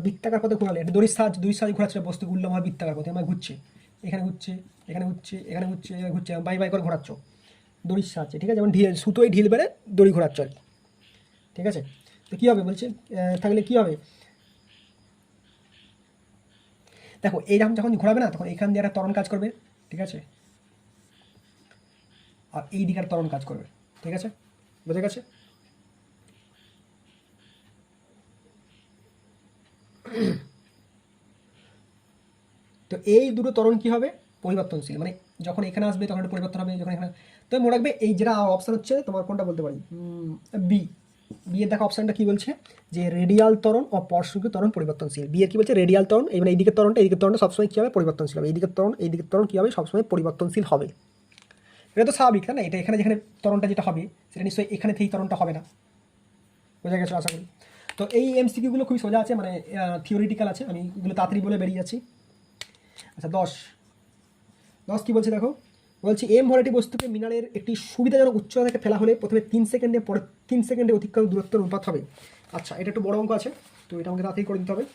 S1: বৃত্তাকার পথে ঘোরালে, একটা দড়ির সাহায্যে ঘোরাচ্ছে বস্তুকে উল্লম্বভাবে বৃত্তাকার পথে, আমার ঘুরছে, এখানে ঘুরছে, এখানে ঘুরছে, এখানে ঘুরছে, এখানে ঘুরছে, বাই বাই করে ঘোরাচ্ছ দড়ির সাহায্যে, ঠিক আছে, যেমন সুতোয় ঢিল বেড়ে দড়ি ঘোরাচ্ছ আর কি, ঠিক আছে। তো কী হবে বলছে, থাকলে কী হবে, দেখো এইরকম যখন ঘোরাবে না, তখন এখান দিয়ে একটা ত্বরণ কাজ করবে, ঠিক আছে, আর এই দিকে একটা ত্বরণ কাজ করবে, ঠিক আছে, বোঝা গেছে। তো এই দুটো ত্বরণ কী হবে, পরিবর্তনশীল, মানে যখন এখানে আসবে তখন একটা পরিবর্তন হবে, যখন এখানে, তো মনে রাখবে এই যেটা অপশান হচ্ছে তোমার কোনটা বলতে পারি, বি, বি এর দেখো অপশানটা কী বলছে, যে রেডিয়াল ত্বরণ ও পার্শ্বীয় ত্বরণ পরিবর্তনশীল। বি এর কী বলছে, রেডিয়াল ত্বরণ, এবার এই দিকের ত্বরণটা সবসময় কী হবে, পরিবর্তনশীল হবে, এই দিকের ত্বরণ কী হবে, সবসময় পরিবর্তনশীল হবে। এটা তো স্বাভাবিক, তাই না, এটা এখানে যেখানে ত্বরণটা যেটা হবে সেটা নিশ্চয়ই এখানে থেকে ত্বরণটা হবে না, বোঝা গেছে আশা করি। তো এই এমসিকিউগুলো খুবই সোজা আছে, মানে থিওরিটিক্যাল আছে, আমি এগুলো তাড়াতাড়ি বলে বেরিয়ে যাচ্ছি। আচ্ছা 10 কী বলছে দেখো, বলছি এম ভর একটি বস্তুকে মিনারের একটি সুবিধাজনক উচ্চতা থেকে ফেলা হলে প্রথমে 3 সেকেন্ডে, পরে 3 সেকেন্ডে অতিক্রম দূরত্বের অনুপাত হবে। আচ্ছা এটা একটু বড় অঙ্ক আছে, তো এটা আমাকে তাড়াতাড়ি করে দিতে হবে।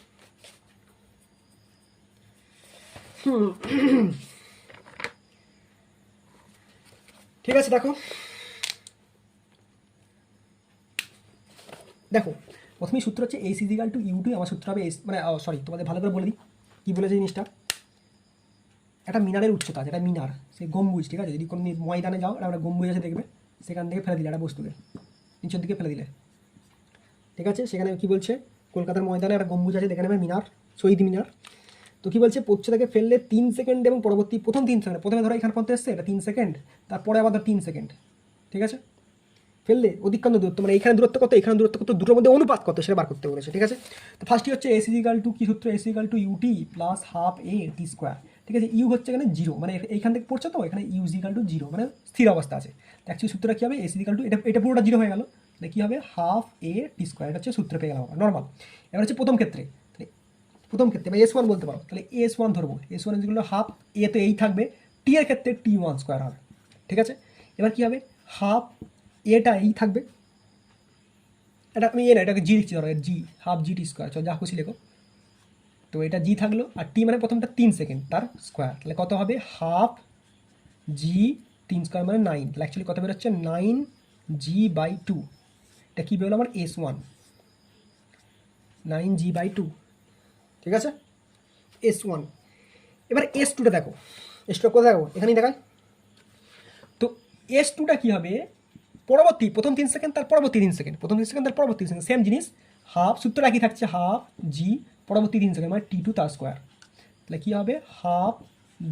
S1: ঠিক আছে, দেখো প্রথমেই সূত্র হচ্ছে S is equal to u two, আমার সূত্র হবে এস, মানে সরি তোমাদের ভালো করে বলে দিই কী বলেছে জিনিসটা। একটা মিনারের উচ্চতা, যেটা মিনার, সেই গম্বুজ, ঠিক আছে, যদি কোনো ময়দানে যাও একটা গম্বুজ আছে দেখবে, সেখান থেকে ফেলে দিলে একটা বস্তুকে নিচের দিকে ফেলে দিলে, ঠিক আছে, সেখানে কী বলছে, কলকাতার ময়দানে একটা গম্বুজ আছে দেখে নেবে, মিনার, শহীদ মিনার। তো কী বলছে, উচ্চতাকে ফেললে 3 সেকেন্ড এবং পরবর্তী প্রথম 3 সেকেন্ড, প্রথমে ধরো এখানে পর্যন্ত এসছে, এটা 3 সেকেন্ড, তারপরে আবার ধর 3 সেকেন্ড, ঠিক আছে, ফেললে অধিককান্ত দূরত্ব, মানে এখানে দূরত্ব কত, এখানে দূরত্ব কত, দুটোর মধ্যে অনুপাত কত সেটা বার করতে বলেছে, ঠিক আছে। তো ফার্স্টই হচ্ছে এস ইজিক্যাল টু কী সূত্র, S is equal to UT plus half A T square, ঠিক আছে, ইউ হচ্ছে এখানে 0, মানে এইখান থেকে পড়ছে তো, এখানে ইউ ইজিক্যাল টু 0, মানে স্থির অবস্থা আছে। অ্যাকচুয়ালি সূত্রটা কী হবে, এস ইজিক্যাল টু, এটা পুরোটা 0 হয়ে গেল, তাহলে কী হবে, হাফ এ টি স্কোয়ার, এটা হচ্ছে সূত্র পেয়ে গেলাম আমরা নর্মাল। এবার হচ্ছে প্রথম ক্ষেত্রে বা S1 বলতে পারো, তাহলে S1 ধরবো, S1 ইজিক্যাল টু হাফ, এ তো এই থাকবে, টি এর ক্ষেত্রে T1 স্কোয়ার হবে, ঠিক আছে। এবার কী হবে, হাফ এটা এই থাকবে, এটা আমি না এটাকে জি লিখছি, ধরো জি, হাফ জি টি স্কোয়ার, চল যা খুশি লেখো। তো এটা জি থাকলো, আর টি মানে প্রথমটা 3 সেকেন্ড তার স্কোয়ার, তাহলে কত হবে, হাফ জি 3 স্কোয়ার মানে 9, তাহলে অ্যাকচুয়ালি কত বেরোচ্ছে 9 জি বাই 2, এটা কী বেরোলো আমার S1, 9 জি বাই 2, ঠিক আছে, S1। এবার S2টা দেখো, S2টা কোথায় দেখো, এখানেই দেখায়। তো S2টা কী হবে, পরবর্তী প্রথম 3 সেকেন্ড তার পরবর্তী 3 সেকেন্ড, প্রথম 3 সেকেন্ড তার পরবর্তী 3 সেকেন্ড, সেম জিনিস, হাফ সূত্রটা একই থাকছে, হাফ জি পরবর্তী 3 সেকেন্ড মানে T2 তার স্কোয়ার, তাহলে কী হবে, হাফ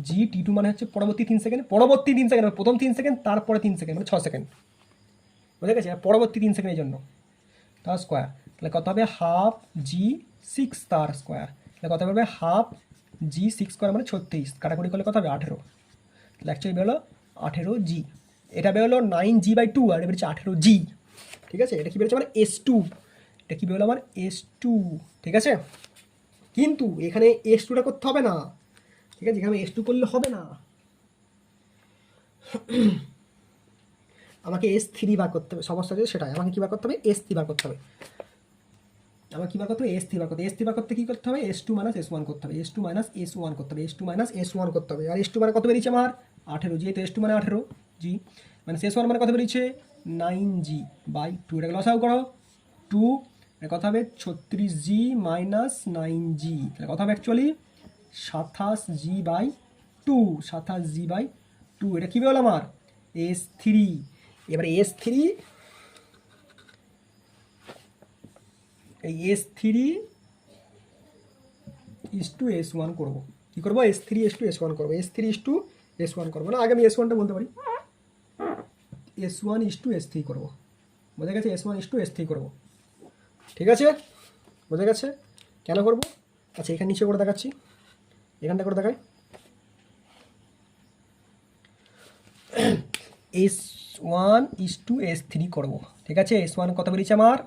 S1: জি T2 মানে হচ্ছে পরবর্তী 3 সেকেন্ড, পরবর্তী 3 সেকেন্ড, প্রথম 3 সেকেন্ড তারপরে 3 সেকেন্ড, মানে 6 সেকেন্ড, বুঝে গেছে, পরবর্তী 3 সেকেন্ডের জন্য তার স্কোয়ার, তাহলে কত হবে, হাফ জি 6 তার স্কোয়ার, তাহলে কত হবে, হাফ জি 6 স্কোয়ার মানে 36, কাটাকুটি করলে কত হবে, 18, তাহলে অ্যাকচুয়ালি বেরোলো 18 জি, এটা বেরোলো 9 জি বাই 2, আর এটা বেরোচ্ছে 18 জি, ঠিক আছে, এটা কী বেরোচ্ছে মানে S2, এটা কী বেরোলো আমার S2, ঠিক আছে। কিন্তু এখানে S2টা করতে হবে না, ঠিক আছে, এখানে S2 করলে হবে না, আমাকে S3 বার করতে হবে, সমস্যা আছে সেটাই, আমাকে কী বার করতে হবে, S3 বার করতে হবে, আমার কী বার করতে হবে, S3 বার করতে, S3 বার করতে কী করতে হবে, S2 মাইনাস S1 করতে হবে, S2 মাইনাস S1 করতে হবে, S2 মাইনাস S1 করতে হবে, আর S2 মানে কত বেরিয়েছে আমার 18, যেহেতু S2 মানে 18 জি, মানে S1 মানে কত বেরিয়েছে 9 জি বাই 2, এটাকে লসাগু করো 2, এটা কত হবে 36 জি মাইনাস 9 জি, তাহলে কত হবে actually 27 g by 2, 27 g by 2, এটা কী বেরোলো আমার S3। এবার S3, এই S3 ইস টু S1 করবো, কী করবো, S3 ইস টু S1 করবো, S3 ইস টু S1 করবো না, আগে আমি S1টা বলতে পারি, S1 ইস টু S3 করবো, বোঝা গেছে, S1 ইস টু S3 করবো, ঠিক আছে, বোঝা গেছে কেন করবো। আচ্ছা এখানে নিচে করে দেখাচ্ছি, এখানটা করে দেখাই, S1:S3 করবো, ঠিক আছে। S1 কত বেরিয়েছে আমার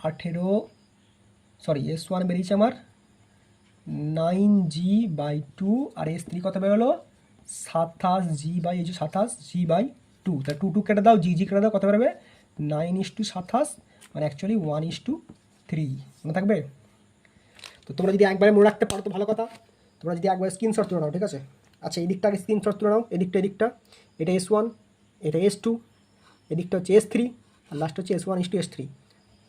S1: 18, সরি S1 বেরিয়েছে আমার 9G/2, আর S3 কত বেরোলো 27G/, এই যে 27G/2, তা 2 কেটে দাও, জি কেটে দাও, কত বেরোবে 9:27, মানে অ্যাকচুয়ালি 1:3, মনে থাকবে? তো তোমরা যদি একবারে মনে রাখতে পারো তো ভালো কথা, তোমরা যদি একবার স্ক্রিনশট তুলে নাও, ঠিক আছে। আচ্ছা এই দিকটাকে স্ক্রিনশট তুলে নাও, এদিকটা এটা S1, এটা S2, এদিকটা হচ্ছে S3, আর লাস্ট হচ্ছে S1:S3,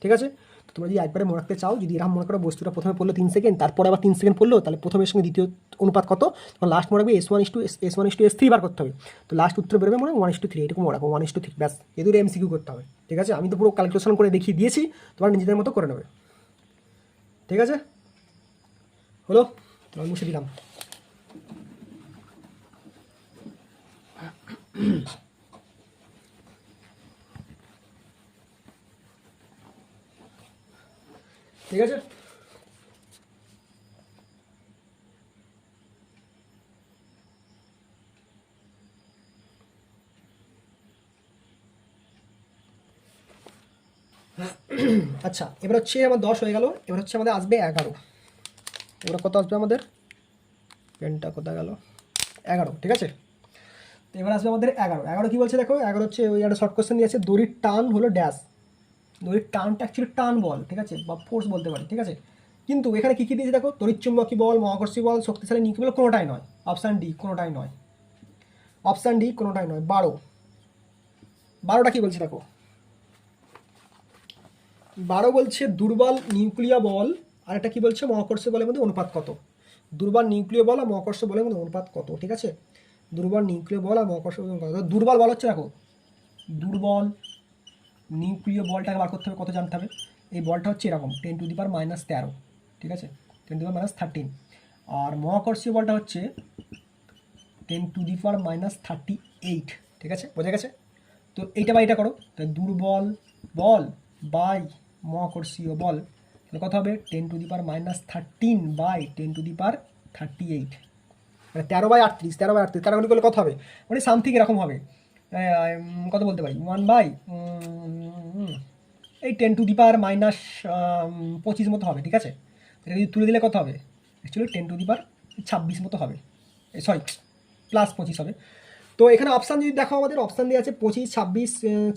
S1: ঠিক আছে। তো তোমরা যদি একবারে মনে রাখতে চাও, যদি এরকম মনে করো বস্তুটা প্রথমে পড়লো 3 সেকেন্ড, তারপরে আবার 3 সেকেন্ড পড়লো, তাহলে প্রথমের সঙ্গে দ্বিতীয় অনুপাত কত, তখন লাস্ট মনে রাখবে S1:S3 বার করতে হবে। তো লাস্ট উত্তর বেরোবে মনে 1:3, এরকম মনে রাখো 1:3, ব্যাস। এ দুটো MCQ করতে হবে, ঠিক আছে। আমি তো পুরো ক্যালকুলেশন করে দেখিয়ে দিয়েছি, তোমরা নিজেদের মতো করে নেবে, ঠিক আছে। হলো, তোমার মুছে দিলাম। ঠিক আছে। আচ্ছা এবার হচ্ছে আমার 10 হয়ে গেল, এবার হচ্ছে আমাদের আসবে 11। এবার কত আসবে আমাদের, পেনটা কোথায় গেল, 11, ঠিক আছে। তো এবার আসবে আমাদের 11 কি বলছে দেখো, 11 হচ্ছে ওই একটা শর্ট কোশ্চেন দিয়েছে, দড়ির টান হলো ড্যাশ। দড়ির টানটা অ্যাকচুয়ালি টান বল, ঠিক আছে, বা ফোর্স বলতে পারি, ঠিক আছে। কিন্তু এখানে কী কী দিয়েছে দেখো, তড়িৎচুম্বকী বল, মহাকর্ষী বল, শক্তিশালী নিউক্লিয় বল, কোনোটাই নয়। অপশান ডি কোনোটাই নয়, অপশান ডি কোনোটাই নয়। 12টা কী বলছে দেখো, 12 বলছে দুর্বল নিউক্লিয় বল, আর এটা কী বলছে মহাকর্ষীয় বলের মধ্যে অনুপাত কত। দুর্বল নিউক্লিয় বল আর মহাকর্ষীয় বলের মধ্যে অনুপাত কত, ঠিক আছে। দুর্বল নিউক্লিয় বল আর মহাকর্ষীয় বলের অনুপাত কত। দুর্বল বল হচ্ছে দেখো, দুর্বল নিউক্লিয় বলটাকে বার করতে হবে, কত জানতে হবে। এই বলটা হচ্ছে এরকম 10⁻13, ঠিক আছে, 10⁻13। আর মহাকর্ষীয় বলটা হচ্ছে 10⁻38, ঠিক আছে, বোঝা গেছে। তো এইটা বা এটা করো, তাই দুর্বল বল বাই মহাকর্ষীয় বল, তাহলে কত হবে 10⁻13/10⁻38, মানে 13/38, 13/38 কাটাকুটি করলে কত হবে, মানে সামথিং এরকম হবে। কত বলতে পারি 1 বাই এই 10⁻25 মতো হবে, ঠিক আছে। এটা যদি তুলে দিলে কত হবে, অ্যাকচুয়ালি 10⁻26 মতো হবে, সরি +25 হবে। তো এখানে অপশান যদি দেখো, আমাদের অপশান দিয়ে আছে 25, 26,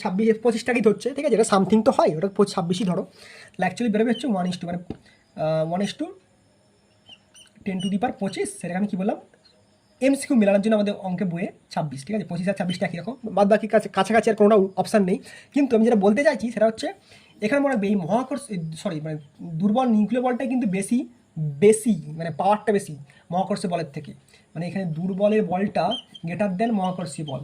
S1: 26, 25টাকেই ধরছে, ঠিক আছে। এটা সামথিং তো হয়, ওটা 26ই ধরো, তাহলে অ্যাকচুয়ালি বেরোবে হচ্ছে 1:, মানে 1:10⁻25, সেটাকে আমি কী বললাম MCQ মেলানোর জন্য আমাদের অঙ্কে বইয়ে 26, ঠিক আছে। 25 আর 26টা একই রকম, বাদ বাকি কাছাকাছি আর কোনোটা অপশান নেই। কিন্তু আমি যেটা বলতে চাইছি সেটা হচ্ছে, এখানে মনে রাখবে এই মানে দুর্বল নিউক্লিয় বলটাই কিন্তু বেশি বেশি মানে পাওয়ারটা বেশি মহাকর্ষীয় বলের থেকে। মানে এখানে দুর্বলের বলটা গ্রেটার দেন মহাকর্ষীয় বল,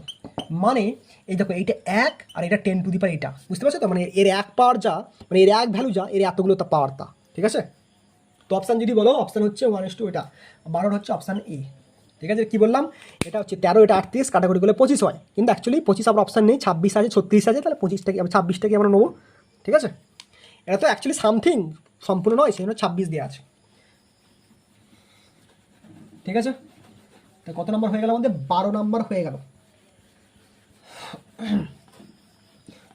S1: মানে এই দেখো এইটা 1 আর এটা 10⁻, এটা বুঝতে পারছো তো, মানে এর 1 পাওয়ার যা, মানে এর 1 ভ্যালু যা, এর এতগুলো তা পাওয়ার তা, ঠিক আছে। তো অপশান যদি বলো, অপশান হচ্ছে 1:, এটা 12 হচ্ছে অপশান এ, ঠিক আছে। কী বললাম, এটা হচ্ছে 13, এটা 38, কাটাকুটি করলে 25 হয়, কিন্তু অ্যাকচুয়ালি 25 আবার অপশান নেই, 26 আছে, 36 আছে, তাহলে 25টাকে 26টাকে আমরা নেবো, ঠিক আছে। এটা তো অ্যাকচুয়ালি সামথিং সম্পূর্ণ নয়, সেই জন্য 26 দেওয়া আছে, ঠিক আছে। তো কত নম্বর হয়ে গেল আমাদের, 12 নম্বর হয়ে গেল।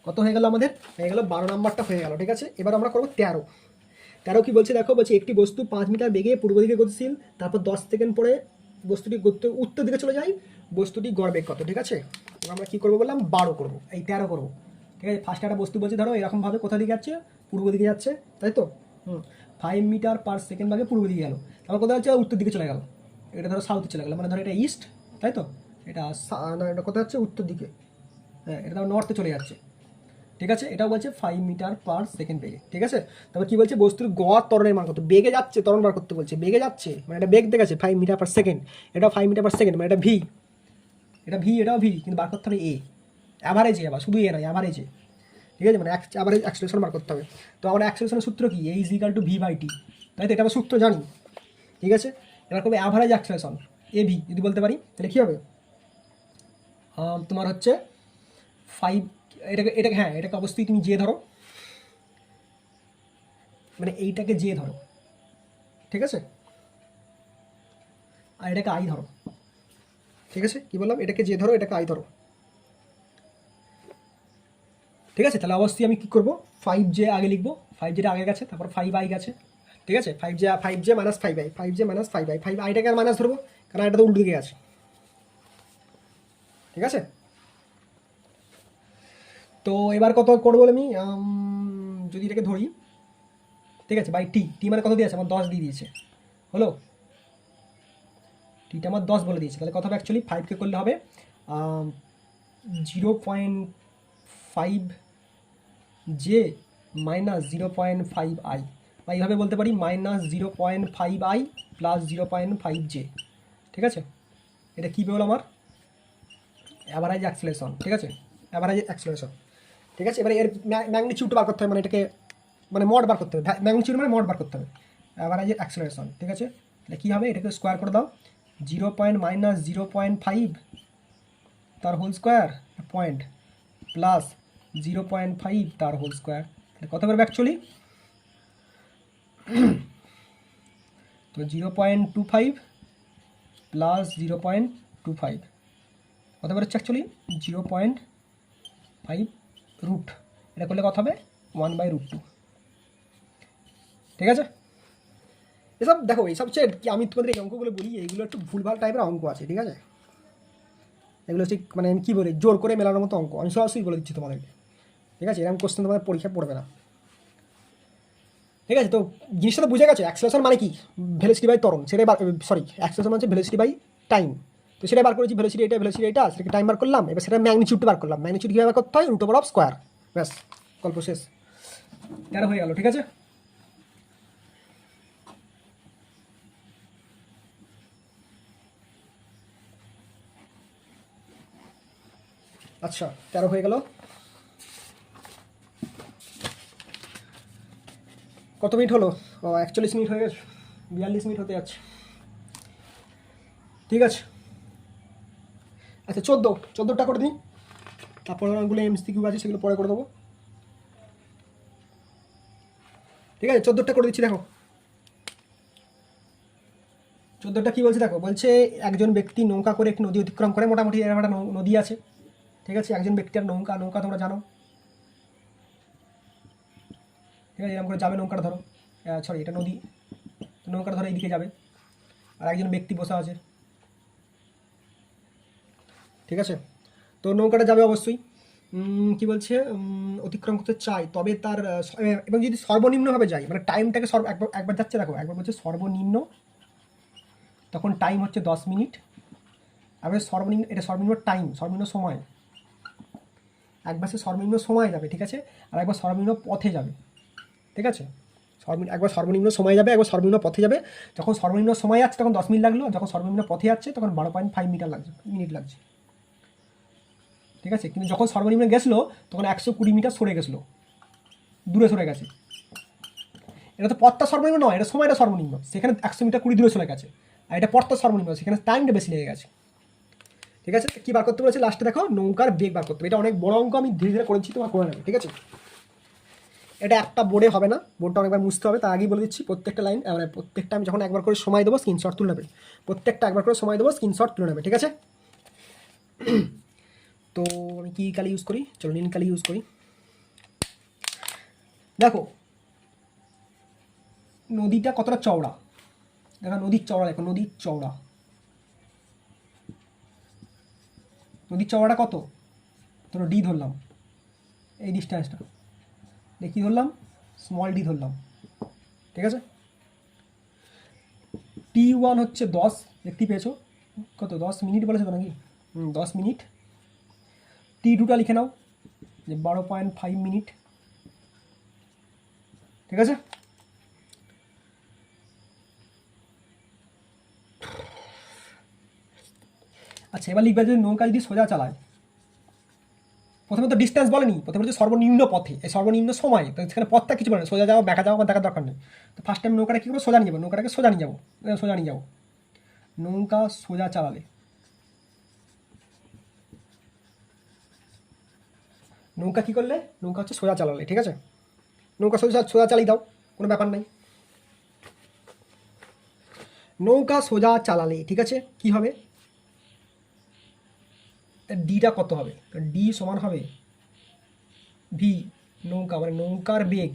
S1: কত হয়ে গেল আমাদের, হয়ে গেল 12 নম্বরটা হয়ে গেল, ঠিক আছে। এবার আমরা করবো 13 কি বলছে দেখো, বলছে একটি বস্তু 5 মিটার বেগে পূর্ব দিকে গতিশীল, তারপর 10 সেকেন্ড পরে বস্তুটি উত্তর দিকে চলে যায়, বস্তুটি গড় বেগ কত, ঠিক আছে। এবার আমরা কী করবো বললাম, 12 করবো, এই 13 করবো, ঠিক আছে। ফার্স্ট একটা বস্তু বলছে ধরো এরকমভাবে কোথা দিকে যাচ্ছে, পূর্ব দিকে যাচ্ছে, তাই তো 5 মিটার/সেকেন্ড ভাগে পূর্ব দিকে গেল, তারপর কোথায় হচ্ছে উত্তর দিকে চলে গেল, এটা ধরো সাউথে চলে গেলো, মানে ধরো এটা ইস্ট, তাই তো, এটা না, এটা কোথায় হচ্ছে উত্তর দিকে, হ্যাঁ এটা ধরো নর্থে চলে যাচ্ছে, ঠিক আছে। এটাও বলছে 5 মিটার/সেকেন্ড বেগে, ঠিক আছে। তারপর কি বলছে, বস্তুর গড় ত্বরণের মান কত, বেগে যাচ্ছে ত্বরণ বার করতে বলছে, বেগে যাচ্ছে মানে এটা বেগ দেখাচ্ছে 5 মিটার/সেকেন্ড, এটাও 5 মিটার/সেকেন্ড, মানে এটা ভি, এটাও ভি, কিন্তু বার করতে হবে এ, অ্যাভারেজে, আবার শুধু এ নয় অ্যাভারেজে, ঠিক আছে, মানে অ্যাভারেজ অ্যাক্সেলারেশন বার করতে হবে। তো আমরা অ্যাক্সেলারেশনের সূত্র কি, A = v/t, তাই তো, এটা আমরা সূত্র জানি, ঠিক আছে। এবার করবে অ্যাভারেজ অ্যাক্সেলারেশন AB যদি বলতে পারি, তাহলে কী হবে, তোমার হচ্ছে 5, এটাকে হ্যাঁ এটাকে অবশ্যই তুমি জে ধরো, মানে এইটাকে জে ধরো, ঠিক আছে, আর এটাকে আই ধরো, ঠিক আছে। কি বললাম, এটাকে জে ধরো, এটাকে আই ধরো, ঠিক আছে, তাহলে অবশ্যই আমি কী করবো, 5J আগে লিখবো, 5J আগে গেছে, তারপর 5I গেছে, ঠিক আছে, 5J minus 5I, 5J minus 5I, 5Iটাকে আর মাইনাস ধরবো কারণ এটা তো উল্টো দিকে আছে, ঠিক আছে। তো এবার কত করবো আমি, যদি এটাকে ধরি, ঠিক আছে, বাই টি মানে কত দিয়েছে আমার 10 দিয়ে দিয়েছে, হলো, টিটা আমার 10 বলে দিয়েছে, তাহলে কত হবে অ্যাকচুয়ালি 5কে করলে হবে 0.5J মাইনাস 0.5I, বা এইভাবে বলতে পারি -0.5I প্লাস 0.5J, ঠিক আছে। এটা কী বলবো আমার অ্যাভারেজ অ্যাক্সেলারেশন, ঠিক আছে, অ্যাভারেজ অ্যাক্সেলারেশন, ঠিক আছে। এবারে এর ম্যাগনিটিউড বার করতে হবে, মানে এটাকে মানে মড বার করতে হবে, ম্যাগনিটিউড মানে মড বার করতে হবে, অ্যাভারেজের অ্যাক্সেলারেশন, ঠিক আছে। তাহলে কী হবে, এটাকে স্কোয়ার করে দাও, 0.-0.5 তার হোল স্কোয়ার পয়েন্ট প্লাস 0.5 তার হোল স্কোয়ার, তাহলে কত করবে অ্যাকচুয়ালি, তো 0.25 প্লাস 0.25 কত করে হচ্ছে অ্যাকচুয়ালি 0.5 রুট, এটা করলে কত হবে 1/√2, ঠিক আছে। এসব দেখো, এইসব হচ্ছে কি আমি তোমাদের এই অঙ্কগুলো বলি, এইগুলো একটু ভুলভাল টাইপের অঙ্ক আছে, ঠিক আছে। এগুলো হচ্ছে মানে আমি কী বলি, জোর করে মেলানোর মতো অঙ্ক, আমি সরাসরি বলে দিচ্ছি তোমাদেরকে, ঠিক আছে। এরকম কোশ্চেন তোমাদের পরীক্ষায় পড়বে না, ঠিক আছে। তো জিনিসটা তো বুঝে গেছে, অ্যাক্সেলারেশন মানে কি, ভেলোসিটি বাই ত্বরণ, সেটাই সরি অ্যাক্সেলারেশন মানে হচ্ছে ভেলোসিটি বাই টাইম, তো সেটাই বার করেছি, ভেলোসিটি এটা সেটাকে টাইম বার করলাম, এবার সেটা ম্যাগনিটিউড বার করলাম, ম্যাগনিটিউড কীভাবে বার করতে হয়, √অফ স্কোয়ার, ব্যাস গল্প শেষ, এটা হয়ে গেল, ঠিক আছে। আচ্ছা 13 হয়ে গেল, কত মিনিট হলো, 41 মিনিট হয়ে গেছে, 42 মিনিট হতে যাচ্ছে, ঠিক আছে। আচ্ছা 14টা করে দিই, তারপর অনেকগুলো MCQ আছে সেগুলো পরে করে দেবো, ঠিক আছে। 14টা করে দিচ্ছি, দেখো 14টা কী বলছে দেখো, বলছে একজন ব্যক্তি নৌকা করে একটি নদী অতিক্রম করে, মোটামুটি এরকম একটা নদী আছে, ঠিক আছে, একজন ব্যক্তির নৌকা তোমরা জানো, ঠিক আছে, এরকম করে যাবে নৌকাটা ধরো, সরি এটা নদী, তো নৌকাটা ধরো এইদিকে যাবে, আর একজন ব্যক্তি বসে আছে, ঠিক আছে। তো নৌকাটা যাবে অবশ্যই, কি বলছে, অতিক্রম করতে চাই, তবে তার এবং যদি সর্বনিম্নভাবে যায়, মানে টাইমটাকে একবার যাচ্ছে দেখো, একবার বলছে সর্বনিম্ন, তখন টাইম হচ্ছে 10 মিনিট, আবার সর্বনিম্ন, এটা সর্বনিম্ন টাইম, সর্বনিম্ন সময়, একবার সে সর্বনিম্ন সময় যাবে, ঠিক আছে, আর একবার সর্বনিম্ন পথে যাবে, ঠিক আছে। একবার সর্বনিম্ন সময় যাবে, একবার সর্বনিম্ন পথে যাবে, যখন সর্বনিম্ন সময় যাচ্ছে তখন 10 মিনিট লাগলো, যখন সর্বনিম্ন পথে যাচ্ছে তখন 12.5 মিনিট লাগছে, ঠিক আছে। কিন্তু যখন সর্বনিম্ন গেছিলো তখন 120 মিটার সরে গেছিলো, দূরে সরে গেছে, এটা তো পথটা সর্বনিম্ন নয়, এটা সময়টা সর্বনিম্ন, সেখানে 100 মিটার 20 দূরে চলে গেছে, আর এটা পথটা সর্বনিম্ন, সেখানে টাইমটা বেশি লেগে গেছে, ঠিক আছে। কী বার করতে বলেছে লাস্টে দেখো, নৌকার বেগ বার করতে হবে, এটা অনেক বড় অঙ্ক, আমি ধীরে ধীরে করেছি, তোমার করে নেবে, ঠিক আছে। এটা একটা বোর্ডে হবে না, বোর্ডটা অনেকবার মুছতে হবে, তার আগেই বলে দিচ্ছি, প্রত্যেকটা লাইন মানে প্রত্যেকটা আমি যখন একবার করে সময় দেবো স্ক্রিনশট তুলে নেবে, প্রত্যেকটা একবার করে সময় দেবো স্ক্রিনশট তুলে নেবে, ঠিক আছে। তো আমি কী কালি ইউজ করি, চলো নীল কালি ইউজ করি, দেখো নদীটা কতটা চওড়া, দেখো নদীর চওড়া, দেখো নদীর চওড়াটা কত, ধরো ডি ধরলাম, এই ডিস্টেন্সটা দেখি ধরলাম, স্মল ডি ধরলাম, ঠিক আছে। T1 হচ্ছে 10, দেখতে পেয়েছো কত, 10 মিনিট বলেছে তো নাকি, 10 মিনিট, T2টা লিখে নাও যে 12.5 মিনিট, ঠিক আছে। আচ্ছা এবার লিখবে যদি নৌকা যদি সোজা চালায়, প্রথমে তো ডিস্টেন্স বলেনি, প্রথমে হচ্ছে সর্বনিম্ন পথে, এই সর্বনিম্ন সময়, তো সেখানে পথটা কিছু বলে না, সোজা যাওয়া ব্যাকা যাওয়া দেখার দরকার নেই, তো ফার্স্ট টাইম নৌকাটা কী করবো, সোজা নিয়ে যাবো, নৌকাটাকে সোজা নিয়ে যাবো, নৌকা সোজা চালালে, নৌকা কী করলে, নৌকা হচ্ছে সোজা চালালে, ঠিক আছে, নৌকা সোজা চালিয়ে দাও, কোনো ব্যাপার নাই, নৌকা সোজা চালালে, ঠিক আছে, কি হবে, ডিটা কত হবে, ডি সমান হবে ভি নৌকা মানে নৌকার বেগ,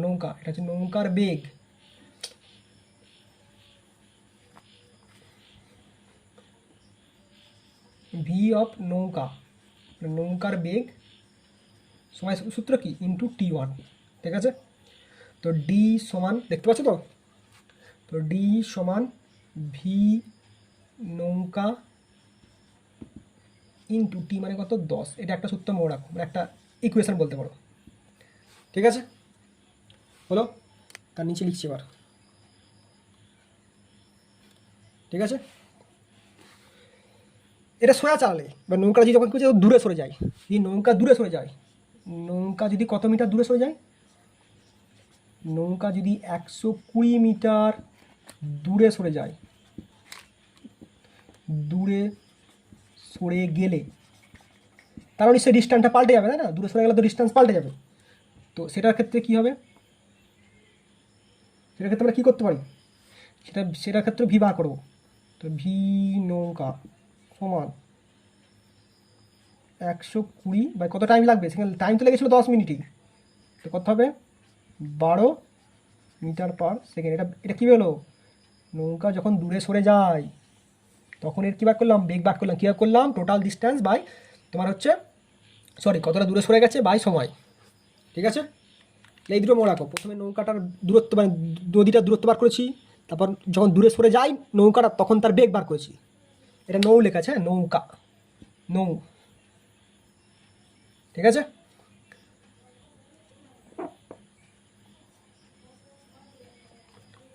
S1: নৌকা এটা হচ্ছে নৌকার বেগ, ভি অফ নৌকা নৌকার বেগ সময় সূত্র কি ইন্টু T1, ঠিক আছে। তো ডি সমান দেখতে পাচ্ছ তো, তো ডি সমান ভি নৌকা ইন্টু টি মানে কত 10, এটা একটা সূত্র মনে রাখো, মানে একটা ইকুয়েশন বলতে পারো, ঠিক আছে। হলো, তার নিচে লিখছি এবার, ঠিক আছে। এটা সোজা চালালে বা নৌকা যদি যখন কিছু দূরে সরে যায়, যদি নৌকা দূরে সরে যায়, নৌকা যদি কত মিটার দূরে সরে যায়, নৌকা যদি 120 মিটার দূরে সরে যায়, দূরে সরে গেলে তার নিশ্চয়ই ডিস্ট্যান্সটা পাল্টে যাবে, তাই না? দূরে সরে গেলে তো ডিস্ট্যান্স পাল্টে যাবে। তো সেটার ক্ষেত্রে কী হবে, সেটার ক্ষেত্রে আমরা কী করতে পারি, সেটার ক্ষেত্রে ভি বার করবো। তো ভি নৌকা সমান 120 বা কত টাইম লাগবে, সেখানে টাইম তো লেগেছিলো 10 মিনিটই, তো কত হবে 12 মিটার পার সেকেন্ড। এটা কী হলো, নৌকা যখন দূরে সরে যায় তখন এর কী বার করলাম, বেগ বার করলাম, কী বার করলাম, টোটাল ডিস্ট্যান্স বাই তোমার হচ্ছে কতটা দূরে সরে গেছে বাই সময়, ঠিক আছে। এই দুটো মনে রাখো, প্রথমে নৌকাটার দূরত্ব মানে নদীটার দূরত্ব বার করেছি, তারপর যখন দূরে সরে যায় নৌকাটা তখন তার বেগ বার করেছি। এটা নৌ লেখা আছে, হ্যাঁ নৌকা, নৌ, ঠিক আছে।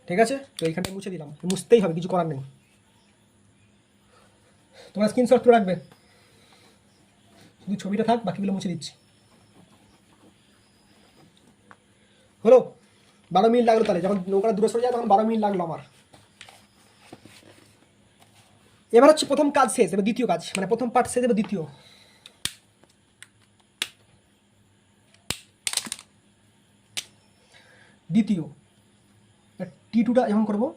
S1: ঠিক আছে, তো এইখানটা মুছে দিলাম, মুছতেই হবে, কিছু করার নেই। তোমরা স্ক্রিনশট করে রাখবে, শুধু ছবিটা থাক, বাকিগুলো মুছে দিচ্ছি। হলো, 12 মিনিট লাগলো, তাহলে যখন নৌকাটা দূরে সরে যায় তখন 12 মিনিট লাগলো আমার। এবার হচ্ছে প্রথম কাজ শেষ, এবার দ্বিতীয় কাজ, মানে প্রথম পার্ট শেষ, এবার দ্বিতীয়। দ্বিতীয় T2টা যখন করবো,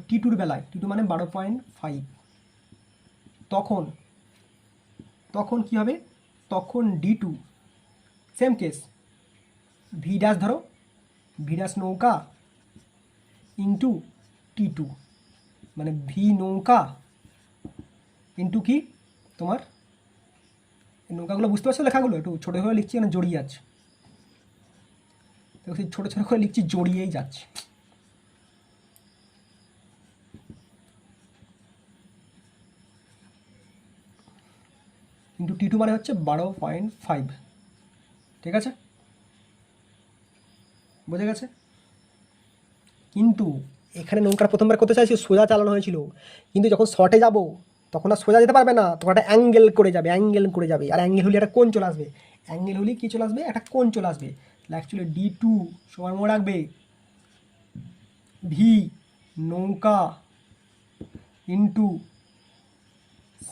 S1: T2 বেলায়, T2 মানে 12.5, তখন কি হবে, তখন D2 same case, V dash ধরো, ভি ড্যাশ নৌকা ইন্টু T2 মানে ভি নৌকা ইন্টু কি তোমার, নৌকাগুলো বুঝতে পারছো, লেখাগুলো একটু ছোটো করে লিখছি, মানে জড়িয়ে যাচ্ছে, দেখো সেই ছোটো ছোটো করে লিখছি, জড়িয়েই যাচ্ছে। ইন্টু T2 মানে হচ্ছে 12.5, ঠিক আছে, বোঝা গেছে। কিন্তু এখানে নৌকাটা প্রথমবার করতে চাইছি সোজা চালানো হয়েছিল, কিন্তু যখন শর্টে যাব তখন আর সোজা যেতে পারবে না, তখন একটা অ্যাঙ্গেল করে যাবে, আর অ্যাঙ্গেল হলে একটা কোণ চলে আসবে, অ্যাঙ্গেল হলে কী চলে আসবে, একটা কোণ চলে আসবে। তাহলে অ্যাকচুয়ালি D2 সমান মনে রাখবে ভি নৌকা ইন্টু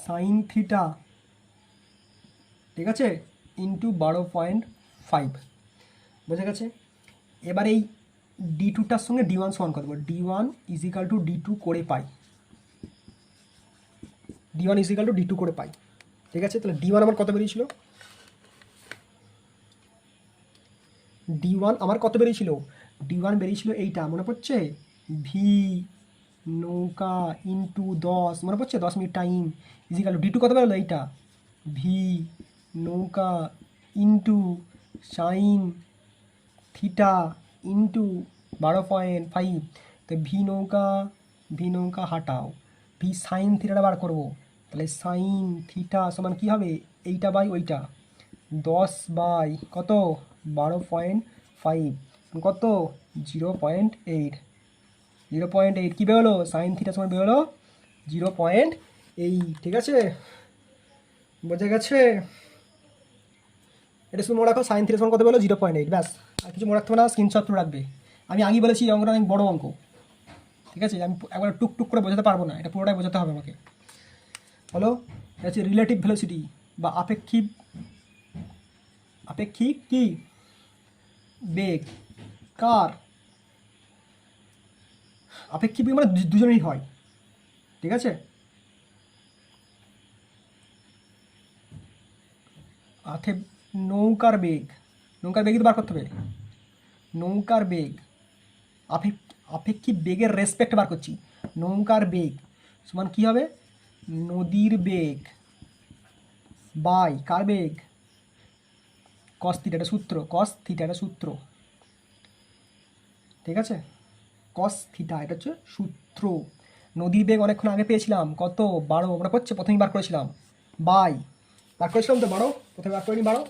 S1: সাইন থিটা, ঠিক আছে, ইন্টু 12.5, বোঝা গেছে। এবার এই D2টার সঙ্গে D1 সমান করে দেবো, D1 ইজিক্যাল টু D2 করে পাই, D1 ইজিক্যাল টু D2 করে পাই, ঠিক আছে। তাহলে D1 আমার কত বেরিয়েছিল, D1 আমার কত বেরিয়েছিল, D1 বেরিয়েছিল এইটা, মনে পড়ছে, ভি নৌকা ইন্টু 10, মনে পড়ছে 10 minute time, is equal two D2 কত বেরোলো এইটা, ভি নৌকা ইন্টু সাইন থিটা ইন্টু 12.5। তো ভি নৌকা হাটাও, ভি সাইন থিটাটা বার করবো, তাহলে সাইন থিটা সমান কী হবে, এইটা বাই ওইটা, 10 বাই কত 12.5 কত 0.8, 0.8 কী বেরোলো, সাইন থিটা সমান বেরোলো 0.8, ঠিক আছে, বোঝা গেছে। এটা শুধু মনে রাখো, সাইন থিটা সমান কত বেরোলো 0.8, ব্যাস, আর কিছু মনে রাখতে হবে না, স্ক্রিনশট করে রাখবে। আমি আগেই বলেছি এই অঙ্কটা অনেক বড় অঙ্ক, ঠিক আছে, আমি একবার টুকটুক করে বোঝাতে পারবো না, এটা পুরোটাই বোঝাতে হবে আমাকে। হলো, এটা হচ্ছে রিলেটিভ ভেলোসিটি বা আপেক্ষিক কি বেগ, কার আপেক্ষিক বেগ মানে দুজনেরই হয়, ঠিক আছে। আথে নৌকার বেগ, নৌকার বেগই তো বার করতে হবে। নৌকার বেগ আপেক্ষিক বেগের রেসপেক্ট বার করছি। নৌকার বেগ সমান কী হবে? নদীর বেগ by car beg? Cos theta, এটা সূত্র, কস থিটা এটা সূত্র, ঠিক আছে? কস থিটা এটা হচ্ছে সূত্র। নদীর বেগ অনেকক্ষণ আগে পেয়েছিলাম, কত? 12, মনে পড়ছে? প্রথমেই বার করেছিলাম, বাই বার করেছিলাম তো 12, প্রথমে বার করিনি 12।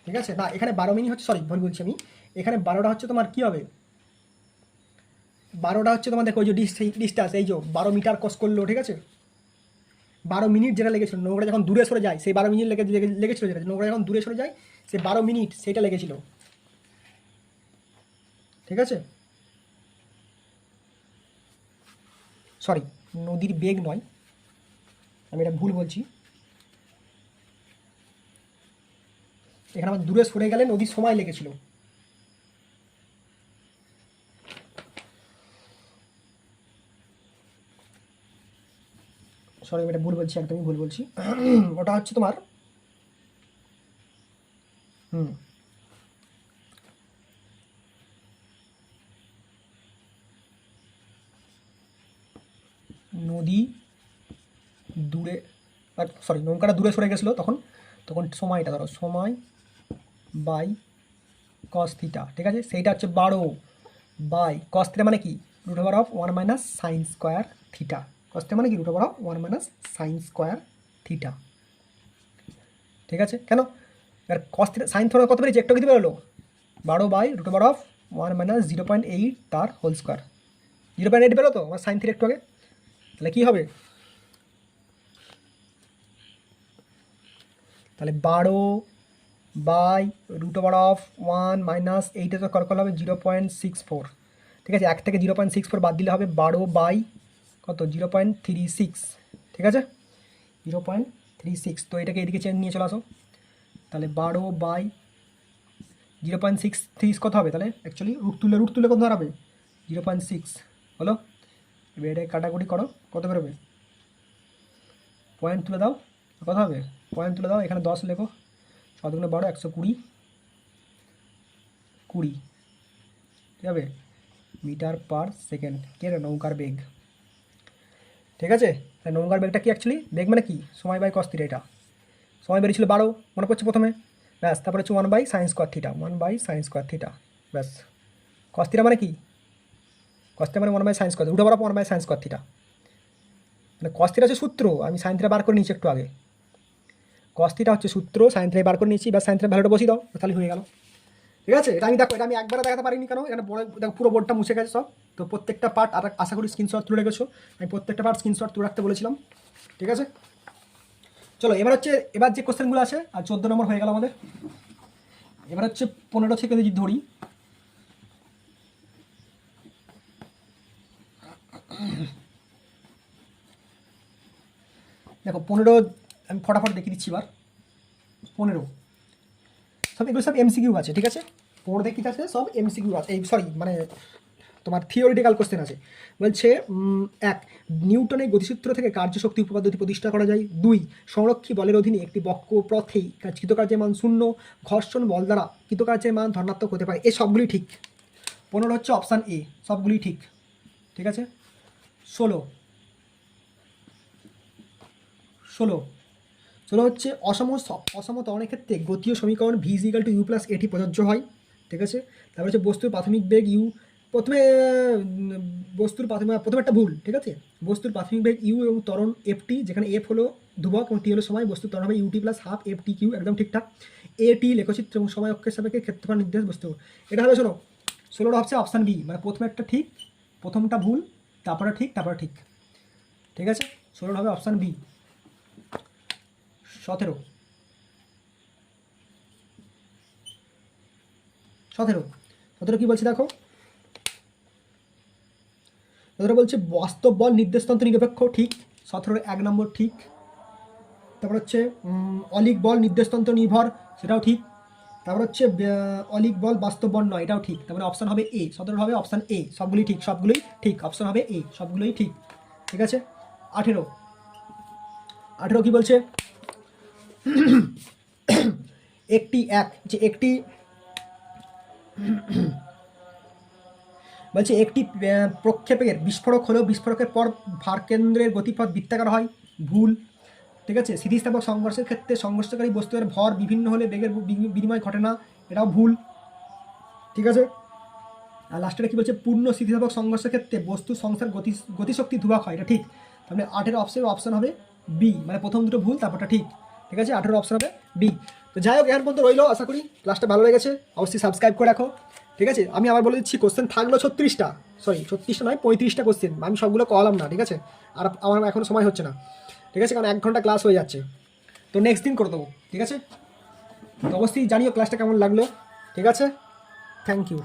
S1: ঠিক আছে, না এখানে 12 মিনিট হচ্ছে, সরি ভুল বলছি আমি, এখানে 12টা হচ্ছে তোমার কী হবে? 12টা হচ্ছে তোমার দেখো ওই যে ডিস্টেন্স, এই যে 12 মিটার ক্রস করলো, ঠিক আছে? 12 মিনিট যেটা লেগেছিল, নৌকাটা যখন দূরে সরে যায় সেই 12 মিনিট লেগেছিল, যেটা নৌকাটা যখন দূরে সরে যায় সেই 12 মিনিট সেটা লেগেছিল, ঠিক আছে? সরি, নদীর বেগ নয়, আমি এটা ভুল বলছি। এখানে আমার দূরে সরে গেলে নদীর সময় লেগেছিল। সরি আমি এটা ভুল বলছি, একদমই ভুল বলছি। ওটা হচ্ছে তোমার হুম নদী দূরে, সরি নৌকাটা দূরে সরে গেছিলো তখন, তখন সময়টা ধরো সময় বাই কস থিটা, ঠিক আছে? সেইটা হচ্ছে 12 বাই কস থিটা মানে কি? Root over of 1 minus sine square theta. Cos theta মানে কি? Root over of 1 minus sine square theta, ঠিক আছে? কেন? এবার কস থিটা সাইন থিটা কত পেরেছি? একটু কিছু বেরোলো, 12 by root over of 1 minus 0.8 তার হোল স্কোয়ার। 0.8 বেরো তো আমার সাইন থিটা একটু আগে, তাহলে কী হবে? তাহলে 12 by root over of 1 minus এইটা তো করকল হবে 0.64, ঠিক আছে? 1 থেকে 0.64 বাদ দিলে হবে 12 বাই কত? 0.36, ঠিক আছে? 0.36, তো এটাকে এদিকে চেঞ্জ নিয়ে চলে আসো, তাহলে 12 বাই 0.63 কত হবে? তাহলে অ্যাকচুয়ালি রুট তুলে কত দাঁড়াবে? 0.6 হলো। এবার এটাকে কাটাকুটি করো, কত বেরোবে? পয়েন্ট তুলে দাও, কত হবে? পয়েন্ট তুলে দাও, এখানে 10 লেখো, 7 গুণে 12, 120, ঠিক হবে? মিটার পার সেকেন্ড, কি রে? নৌকার বেগ, ঠিক আছে? তাহলে নৌকার বেগটা কি অ্যাকচুয়ালি? বেগ মানে কি? সময় বাই কস থিটা, এটা সময় বেরিয়েছিল 12, মনে পড়ছে প্রথমে? ব্যাস, তারপরে হচ্ছে 1 by sine square theta, 1 by sine square theta, ব্যাস। কস থিটা মানে কি? কস থিটা মানে 1 by sine square, root over of 1 by sine square theta. মানে কস থিটা হচ্ছে সূত্র, আমি সাইন থিটা বার করে নিয়েছি একটু আগে। কস থিটা হচ্ছে সূত্র, সাইন থিটা বার করে নিয়েছি, বা সাইন থিটা ভ্যালুটা বসিয়ে দাও, তাহলে হয়ে গেল, ঠিক আছে? এটা আমি দেখো, এটা আমি একবারে দেখাতে পারিনি, কেন? এখানে বড় দেখো পুরো বোর্ডটা মুছে গেছে সব, তো প্রত্যেকটা পার্ট আর আশা করি স্ক্রিনশট তুলে রেখেছো, আমি প্রত্যেকটা পার্ট স্ক্রিনশট তুলে রাখতে বলেছিলাম, ঠিক আছে? চলো এবার হচ্ছে, এবার যে কোশ্চেনগুলো আছে, আর 14 নম্বর হয়ে গেল আমাদের। এবার হচ্ছে 15 থেকে যদি ধরি, দেখো 15 আমি ফটাফট দেখিয়ে দিচ্ছি এবার। 15 সব এগুলো সব এমসিকিউ আছে, ঠিক আছে? 15 থেকে কী আছে? সব এমসিকিউ আছে, এই সরি মানে তোমার থিওরিটিক্যাল কোশ্চেন আছে। বলছে 1, নিউটনের গতিসূত্র থেকে কার্যশক্তি উপপাদ্যটি প্রতিষ্ঠা করা যায়। 2, সংরক্ষী বলের অধীনে একটি বক্রপথেই কৃতকার্যের মান 0, ঘর্ষণ বল দ্বারা কৃতকার্যের মান ধনাত্মক হতে পারে। এই সবগুলি ঠিক। 15 হচ্ছে অপশান এ, সবগুলি ঠিক, ঠিক আছে? 16 হচ্ছে অসম ত্বরণের ক্ষেত্রে গতীয় সমীকরণ v is equal to u plus এটি প্রযোজ্য হয়, ঠিক আছে? তারপর হচ্ছে বস্তুর প্রাথমিক বেগ ইউ, প্রথমে প্রথমে একটা ভুল, ঠিক আছে? বস্তুর প্রাথমিক বেগ ইউ এবং ত্বরণ এফ টি, যেখানে এফ হলো ধ্রুবক এবং টি হলো সময়, বস্তুর ত্বরণ হবে u t plus half f t q, একদম ঠিকঠাক। এ টি লেখচিত্র এবং সময় অক্ষের সাপেক্ষে ক্ষেত্রফল নির্দেশ বস্তু, এটা হবে শোনো 16টা হচ্ছে অপশান বি, মানে প্রথমে একটা ঠিক, প্রথমটা ভুল, তারপরে ঠিক, তারপরে ঠিক, ঠিক আছে? 16 হবে অপশান বি। 17 কি বলছে দেখো, 17 বলছে বাস্তব বল নির্দেশতন্ত্র নিরপেক্ষ, ঠিক। 17 1 নম্বর ঠিক। তারপর হচ্ছে অলিক বল নির্দেশতন্ত্র নির্ভর, সেটাও ঠিক। তারপর হচ্ছে অলিক বল বাস্তব বল নয়, এটাও ঠিক। তারপরে অপশান হবে এ, 17 হবে অপশান এ, সবগুলোই ঠিক, অপশান হবে এ, সবগুলোই ঠিক। ঠিক আছে। 18 কি বলছে, একটি বলছে একটি প্রক্ষেপের বিস্ফোরক হলেও বিস্ফোরকের পর ভারকেন্দ্রের গতিপথ বৃত্তাকার হয়, ভুল। ঠিক আছে। স্থিতিস্থাপক সংঘর্ষের ক্ষেত্রে সংঘর্ষকারী বস্তুর ভর বিভিন্ন হলে বেগের বিনিময় ঘটে না, এটাও ভুল। ঠিক আছে। আর লাস্টে কি বলছে, পূর্ণ স্থিতিস্থাপক সংঘর্ষের ক্ষেত্রে বস্তু সংস্থার গতিশক্তি ধ্রুবক হয়, এটা ঠিক। তাহলে 8 অপশন হবে বি, মানে প্রথম দুটো ভুল তারপরটা ঠিক। ঠিক আছে, 18 অপশন হবে বি। তো যাই হোক, এখন পর্যন্ত রইলো, আশা করি ক্লাসটা ভালো লেগেছে, অবশ্যই সাবস্ক্রাইব করে রাখো। ঠিক আছে, আমি আবার বলে দিচ্ছি, কোশ্চেন থাকলো 36টা, সরি 36টা নয় 35টা কোশ্চেন, আমি সবগুলো কলাম না। ঠিক আছে, আর আমার এখন সময় হচ্ছে না। ঠিক আছে, কারণ 1 ঘন্টা ক্লাস হয়ে যাচ্ছে, তো নেক্সট দিন করে দেবো। ঠিক আছে, তো অবশ্যই জানিও ক্লাসটা কেমন লাগলো। ঠিক আছে, থ্যাংক ইউ।